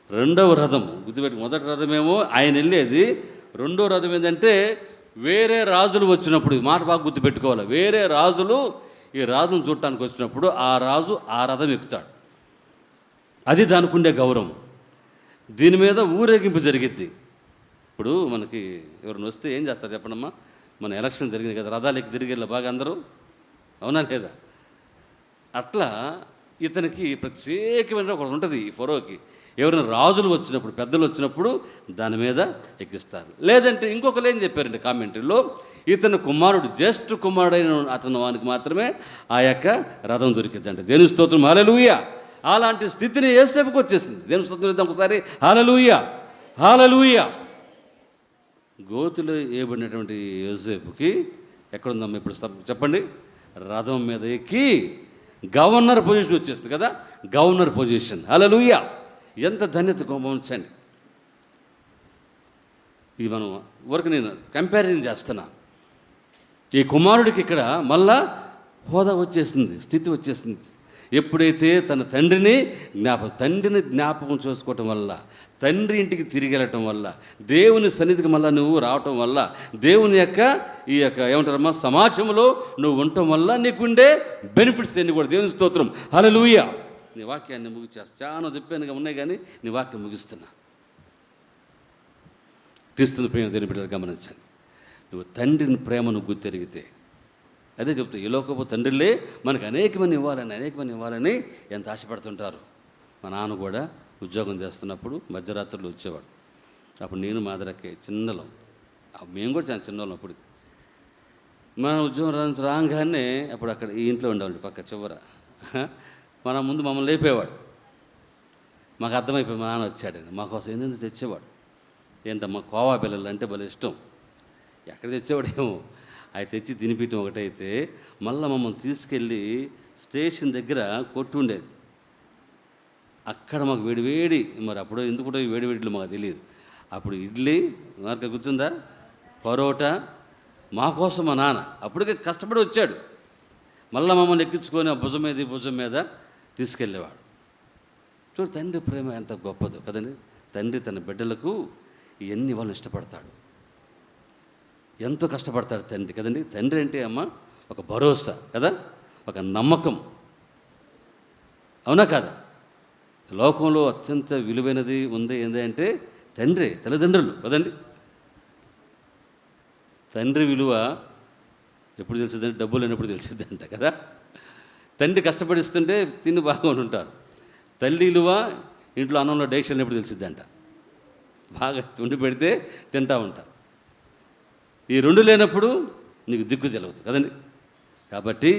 రెండవ రథం గుర్తుపెట్టి, మొదటి రథమేమో ఆయన వెళ్ళేది, రెండో రథం ఏంటంటే వేరే రాజులు వచ్చినప్పుడు, ఈ మాట బాగా గుర్తుపెట్టుకోవాలి. వేరే రాజులు ఈ రాజును చూడటానికి వచ్చినప్పుడు ఆ రాజు ఆ రథం ఎక్కుతాడు. అది దానికి ఉండే గౌరవం. దీని మీద ఊరేగింపు జరిగిద్ది. ఇప్పుడు మనకి ఎవరిని వస్తే ఏం చేస్తారు చెప్పండమ్మా, మన ఎలక్షన్ జరిగింది కదా, రథాలు ఎక్కి తిరిగేలా బాగా అందరూ, అవునా లేదా. అట్లా ఇతనికి ప్రత్యేకమైన ఒకటి ఉంటుంది ఈ ఫరోకి. ఎవరైనా రాజులు వచ్చినప్పుడు, పెద్దలు వచ్చినప్పుడు దాని మీద ఎక్కిస్తారు. లేదంటే ఇంకొకరు ఏం చెప్పారంటే కామెంటరీలో, ఇతను కుమారుడు, జ్యేష్ఠ కుమారుడైన అతను వానికి మాత్రమే ఆ యొక్క రథం దొరికిందంటే. దేవుని స్తోత్రం, హల్లెలూయా. అలాంటి స్థితిని యోసేపుకు వచ్చేసింది. దేవుని స్తోత్రం ఇద్దాం ఒకసారి, హల్లెలూయా, హల్లెలూయా. గోతులు వేయబడినటువంటి యోసేపుకి ఎక్కడుందమ్మా ఇప్పుడు చెప్పండి, రథం మీద ఎక్కి గవర్నర్ పొజిషన్ వచ్చేస్తుంది కదా, గవర్నర్ పొజిషన్. హల్లెలూయా. ఎంత ధన్యత గమనించండి. ఇది మనం వరకు నేను కంపారిజన్ చేస్తున్నా. ఈ కుమారుడికి ఇక్కడ మళ్ళా హోదా వచ్చేసింది, స్థితి వచ్చేసింది. ఎప్పుడైతే తన తండ్రిని జ్ఞాపకం చేసుకోవటం వల్ల, తండ్రి ఇంటికి తిరిగి వెళ్ళటం వల్ల, దేవుని సన్నిధికి మళ్ళీ నువ్వు రావటం వల్ల, దేవుని యొక్క ఈ యొక్క ఏమంటారమ్మా సమాజంలో నువ్వు ఉండటం వల్ల నీకుండే బెనిఫిట్స్ అన్నీ కూడా. దేవుని స్తోత్రం, హల్లెలూయా. నీ వాక్యాన్ని ముగిచేస్తా, చాలా చెప్పానుగా ఉన్నాయి కానీ నీ వాక్యం ముగిస్తున్నా. క్రీస్తుని ప్రేమ దేని బిడ్డలు గమనించండి. నువ్వు తండ్రిని ప్రేమను గుర్తెరిగితే, అదే చెప్తా, ఈ లోకపు తండ్రిలే మనకు అనేకమంది ఇవ్వాలని ఎంత ఆశపడుతుంటారు. మా నాన్న కూడా ఉద్యోగం చేస్తున్నప్పుడు మధ్యరాత్రులు వచ్చేవాడు. అప్పుడు నేను మాదరకే చిన్నలో, మేము కూడా చాలా చిన్నవాళ్ళం. అప్పుడు మన ఉద్యోగం రాగానే అప్పుడు అక్కడ ఈ ఇంట్లో ఉండేవాళ్ళు పక్క చివర. మన ముందు మమ్మల్ని లేపేవాడు. మాకు అర్థమైపోయి మా నాన్న వచ్చాడని. మాకోసం ఏంటంటే తెచ్చేవాడు. ఏంటమ్మా కోవా పిల్లలు అంటే భలే ఇష్టం. ఎక్కడ తెచ్చేవాడేమో, అవి తెచ్చి తినిపించడం ఒకటైతే, మళ్ళీ మమ్మల్ని తీసుకెళ్ళి స్టేషన్ దగ్గర కొట్టు ఉండేది. అక్కడ మాకు వేడివేడి, మరి అప్పుడు ఎందుకు వేడివేడిలో మాకు తెలియదు. అప్పుడు ఇడ్లీ మార్క గుర్తుందా, పరోటా, మా కోసం మా నాన్న అప్పటికే కష్టపడి వచ్చాడు. మళ్ళీ మమ్మల్ని ఎక్కించుకొని ఆ భుజం మీద తీసుకెళ్ళేవాడు. చూడు తండ్రి ప్రేమ ఎంత గొప్పదో కదండి. తండ్రి తన బిడ్డలకు ఇవన్నీ వాళ్ళని ఇష్టపడతాడు, ఎంతో కష్టపడతాడు తండ్రి కదండి. తండ్రి అంటే అమ్మ ఒక భరోసా కదా, ఒక నమ్మకం, అవునా కాదా? లోకంలో అత్యంత విలువైనది ఉంది ఏంటంటే తండ్రి, తల్లిదండ్రులు కదండి. తండ్రి విలువ ఎప్పుడు తెలిసిందంటే డబ్బులు లేనప్పుడు తెలిసిద్దంట కదా. తండ్రి కష్టపడిస్తుంటే తిని బాగుని ఉంటారు. తల్లి విలువ ఇంట్లో అన్నంలో డైజెషన్ లేనప్పుడు తెలిసిద్దంట. బాగా తిండి పెడితే తింటా ఉంటారు. ఈ రెండు లేనప్పుడు నీకు దిక్కు తెలవదు కదండి. కాబట్టి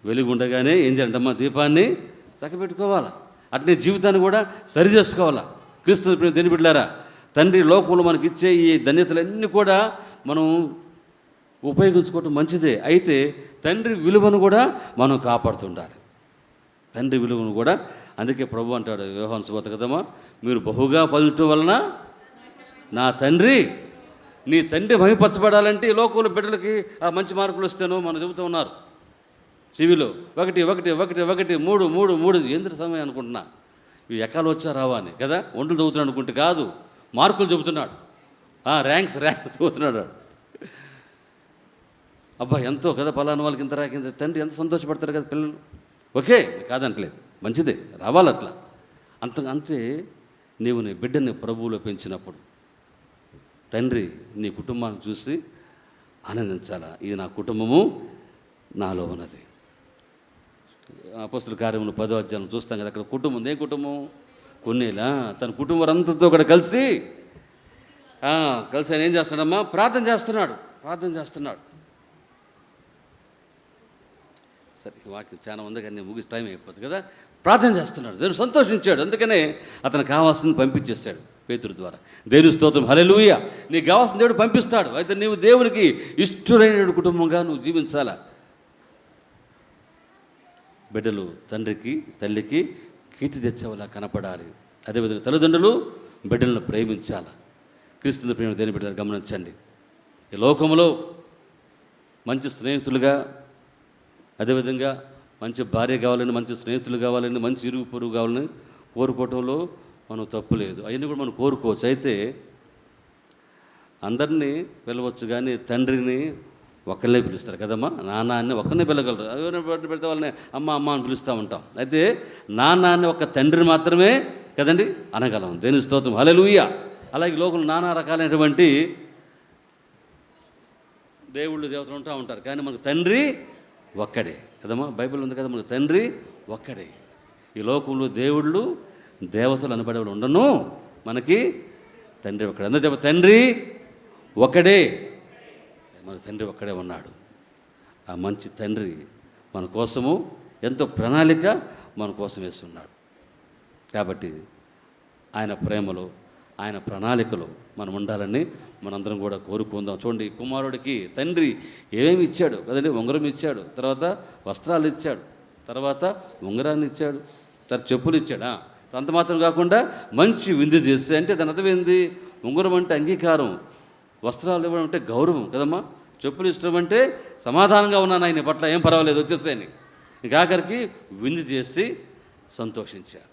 వెలుగు ఉండగానే ఏం చేయాలంటమ్మా, దీపాన్ని చక్కబెట్టుకోవాలా. అట్నే జీవితాన్ని కూడా సరి చేసుకోవాలా. క్రీస్తు ప్రేమ దేని బిడ్డలారా, తండ్రి లోకంలో మనకి ఇచ్చే ఈ ధన్యతలన్నీ కూడా మనం ఉపయోగించుకోవటం మంచిదే. అయితే తండ్రి విలువను కూడా మనం కాపాడుతుండాలి. తండ్రి విలువను కూడా. అందుకే ప్రభు అంటాడు యోహాను సువార్త కదమ్మా, మీరు బహుగా ఫలించడం వలన నా తండ్రి, నీ తండ్రి మహిమపరచబడాలంటే ఈ లోకంలో బిడ్డలకి ఆ మంచి మార్కులు వస్తేనో మనం చెబుతూ ఉన్నారు టీవీలో. 1 1 1 1 3 3 3 ఏంద్ర సమయం అనుకుంటున్నా, ఇవి ఎక్కాలు వచ్చా రావా అని కదా. ఒంట్లు చదువుతున్నాడు అనుకుంటే కాదు, మార్కులు చెబుతున్నాడు, ర్యాంక్స్ చదువుతున్నాడు. అబ్బా ఎంతో కదా పలానా వాళ్ళకి ఇంత ర్యాంక్, తండ్రి ఎంత సంతోషపడతారు కదా పిల్లలు. ఓకే కాదంటలేదు, మంచిదే, రావాలి అట్లా. అంతే నీవు నీ బిడ్డని ప్రభువులో పెంచినప్పుడు తండ్రి నీ కుటుంబాన్ని చూసి ఆనందించాలా. ఇది నా కుటుంబము నాలో ఉన్నది. అపోస్తుల కార్యములు 10వ అధ్యాయం చూస్తాం కదా, అక్కడ కుటుంబం ఉంది. ఏ కుటుంబం? కొన్నేలా తన కుటుంబం అంతతో కూడా కలిసి ఆయన ఏం చేస్తున్నాడమ్మా, ప్రార్థన చేస్తున్నాడు. సరే వాక్యం చాలా ఉంది కానీ ముగిసి టైం అయిపోతుంది కదా. ప్రార్థన చేస్తున్నాడు, దేవుడు సంతోషించాడు. అందుకనే అతను కావాల్సింది పంపించేస్తాడు పేతురు ద్వారా. దేవుని స్తోత్రం, హల్లెలూయా. నీకు కావాల్సిన దేవుడు పంపిస్తాడు. అయితే నీవు దేవునికి ఇష్టమైన కుటుంబంగా నువ్వు జీవించాలా. బిడ్డలు తండ్రికి తల్లికి కీర్తి తెచ్చేవాళ్ళ కనపడాలి. అదేవిధంగా తల్లిదండ్రులు బిడ్డలను ప్రేమించాలి. క్రీస్తు ప్రేమ దేని బిడ్డలు గమనించండి. ఈ లోకంలో మంచి స్నేహితులుగా, అదేవిధంగా మంచి భార్య కావాలని, మంచి స్నేహితులు కావాలని, మంచి ఇరుగు పొరుగు కావాలని కోరుకోవటంలో మనం తప్పు లేదు. అవన్నీ కూడా మనం కోరుకోవచ్చు. అయితే అందరినీ పిలవచ్చు కానీ తండ్రిని ఒక్కరినే పిలుస్తారు కదమ్మా. నాన్న అని ఒక్కరినే పిలగలరు. ఎవరిని పెడితే వాళ్ళని అమ్మ అని పిలుస్తూ ఉంటాం. అయితే నాన్న అని ఒక తండ్రిని మాత్రమే కదండి అనగలం. దేవుని స్తోత్రం, హల్లెలూయా. అలాగే లోకంలో నానా రకాలైనటువంటి దేవుళ్ళు దేవతలు ఉంటూ ఉంటారు, కానీ మనకు తండ్రి ఒక్కడే కదమ్మా. బైబిల్ ఉంది కదా, మనకు తండ్రి ఒక్కడే. ఈ లోకంలో దేవుళ్ళు దేవతలు అనబడేవాళ్ళు ఉండను, మనకి తండ్రి ఒక్కడే. అందరూ చెప్ప తండ్రి ఒక్కడే. మన తండ్రి ఒక్కడే ఉన్నాడు. ఆ మంచి తండ్రి మన కోసము ఎంతో ప్రణాళిక మన కోసం వేస్తున్నాడు. కాబట్టి ఆయన ప్రేమలో, ఆయన ప్రణాళికలో మనం ఉండాలని మనందరం కూడా కోరుకుందాం. చూడండి, కుమారుడికి తండ్రి ఏమేమి ఇచ్చాడు కదండి. ఉంగరం ఇచ్చాడు, తర్వాత వస్త్రాలు ఇచ్చాడు, తర్వాత ఉంగరాన్ని ఇచ్చాడు, తర్వాత చెప్పులు ఇచ్చాడు. అంత మాత్రం కాకుండా మంచి విందు చేస్తే, అంటే దాని అర్థం ఏంది? ఉంగరం అంటే అంగీకారం, వస్త్రాలు ఇవ్వడం అంటే గౌరవం కదమ్మా, చెప్పులు ఇష్టం అంటే సమాధానంగా ఉన్నాను ఆయన పట్ల, ఏం పర్వాలేదు వచ్చేస్తాయని. ఇక ఆఖరికి విందు చేసి సంతోషించాడు.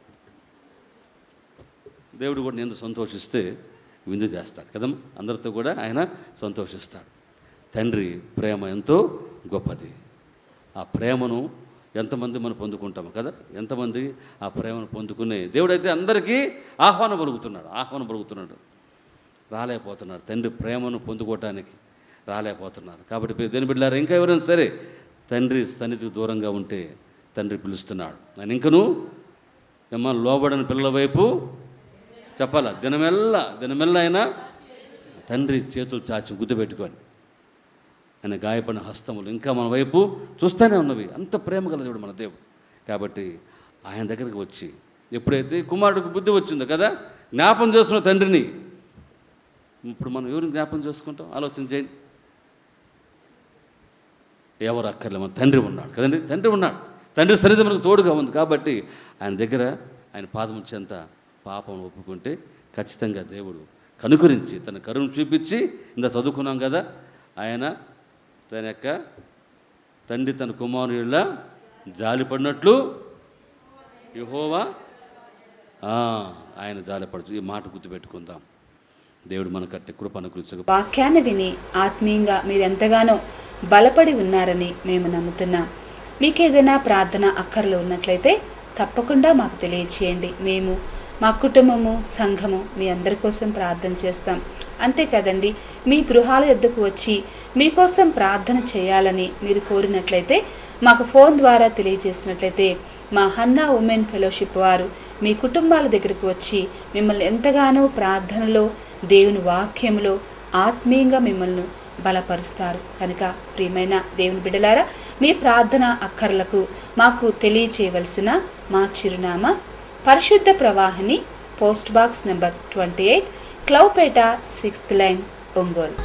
దేవుడు కూడా నేను సంతోషిస్తే విందు చేస్తాడు కదమ్మా, అందరితో కూడా ఆయన సంతోషిస్తాడు. తండ్రి ప్రేమ ఎంతో గొప్పది. ఆ ప్రేమను ఎంతమంది మనం పొందుకుంటాము కదా, ఎంతమంది ఆ ప్రేమను పొందుకునే దేవుడైతే అందరికీ ఆహ్వానం పలుకుతున్నాడు. రాలేకపోతున్నారు, తండ్రి ప్రేమను పొందుకోవటానికి రాలేకపోతున్నారు. కాబట్టి దేని బిడ్డలారా, ఇంకా ఎవరైనా సరే తండ్రి సన్నిధికి దూరంగా ఉంటే తండ్రి పిలుస్తున్నాడు. ఆయన ఇంకను లోబడని పిల్లల వైపు చెప్పాలా, దినమెల్ల అయినా తండ్రి చేతులు చాచి గుర్తుపెట్టుకొని ఆయన గాయపడిన హస్తములు ఇంకా మన వైపు చూస్తూనే ఉన్నవి. అంత ప్రేమ కలిగినప్పుడు మన దేవుడు. కాబట్టి ఆయన దగ్గరికి వచ్చి ఎప్పుడైతే కుమారుడికి బుద్ధి వచ్చిందో కదా, జ్ఞాపం చేసుకున్న తండ్రిని, ఇప్పుడు మనం ఎవరిని జ్ఞాపం చేసుకుంటాం? ఆలోచన చేయండి. ఎవరు అక్కర్లే, మన తండ్రి ఉన్నాడు కదండి. తండ్రి ఉన్నాడు, తండ్రి సన్నిధి మనకు తోడుగా ఉంది. కాబట్టి ఆయన దగ్గర ఆయన పాదం చెంత పాపం ఒప్పుకుంటే ఖచ్చితంగా దేవుడు కనుకరించి తన కరుణ చూపించి, ఇంత చదువుకున్నాం కదా, ఆయన తన యొక్క తండ్రి తన కుమారుల జాలిపడినట్లు యెహోవా ఆయన జాలిపడచ్చు. ఈ మాట గుర్తుపెట్టుకుందాం. దేవుడు మన కట్టే కృప అనుకరించగా వాక్యాన్ని విని ఆత్మీయంగా మీరు ఎంతగానో బలపడి ఉన్నారని మేము నమ్ముతున్నాం. మీకు ఏదైనా ప్రార్థన అక్కర్లు ఉన్నట్లయితే తప్పకుండా మాకు తెలియచేయండి. మేము, మా కుటుంబము, సంఘము మీ అందరి కోసం ప్రార్థన చేస్తాం. అంతే కదండి, మీ గృహాల యొద్దకు వచ్చి మీకోసం ప్రార్థన చేయాలని మీరు కోరినట్లయితే మాకు ఫోన్ ద్వారా తెలియజేసినట్లయితే మా హన్నా ఉమెన్ ఫెలోషిప్ వారు మీ కుటుంబాల దగ్గరకు వచ్చి మిమ్మల్ని ఎంతగానో ప్రార్థనలో, దేవుని వాక్యంలో ఆత్మీయంగా మిమ్మల్ని బలపరుస్తారు. కనుక ప్రియమైన దేవుని బిడ్డలారా, మీ ప్రార్థన అక్కర్లకు మాకు తెలియచేయవలసిన మా చిరునామా పరిశుద్ధ ప్రవాహిని, పోస్ట్ బాక్స్ నెంబర్ 28, క్లౌపేట, 6th లైన్, ఒంగోలు.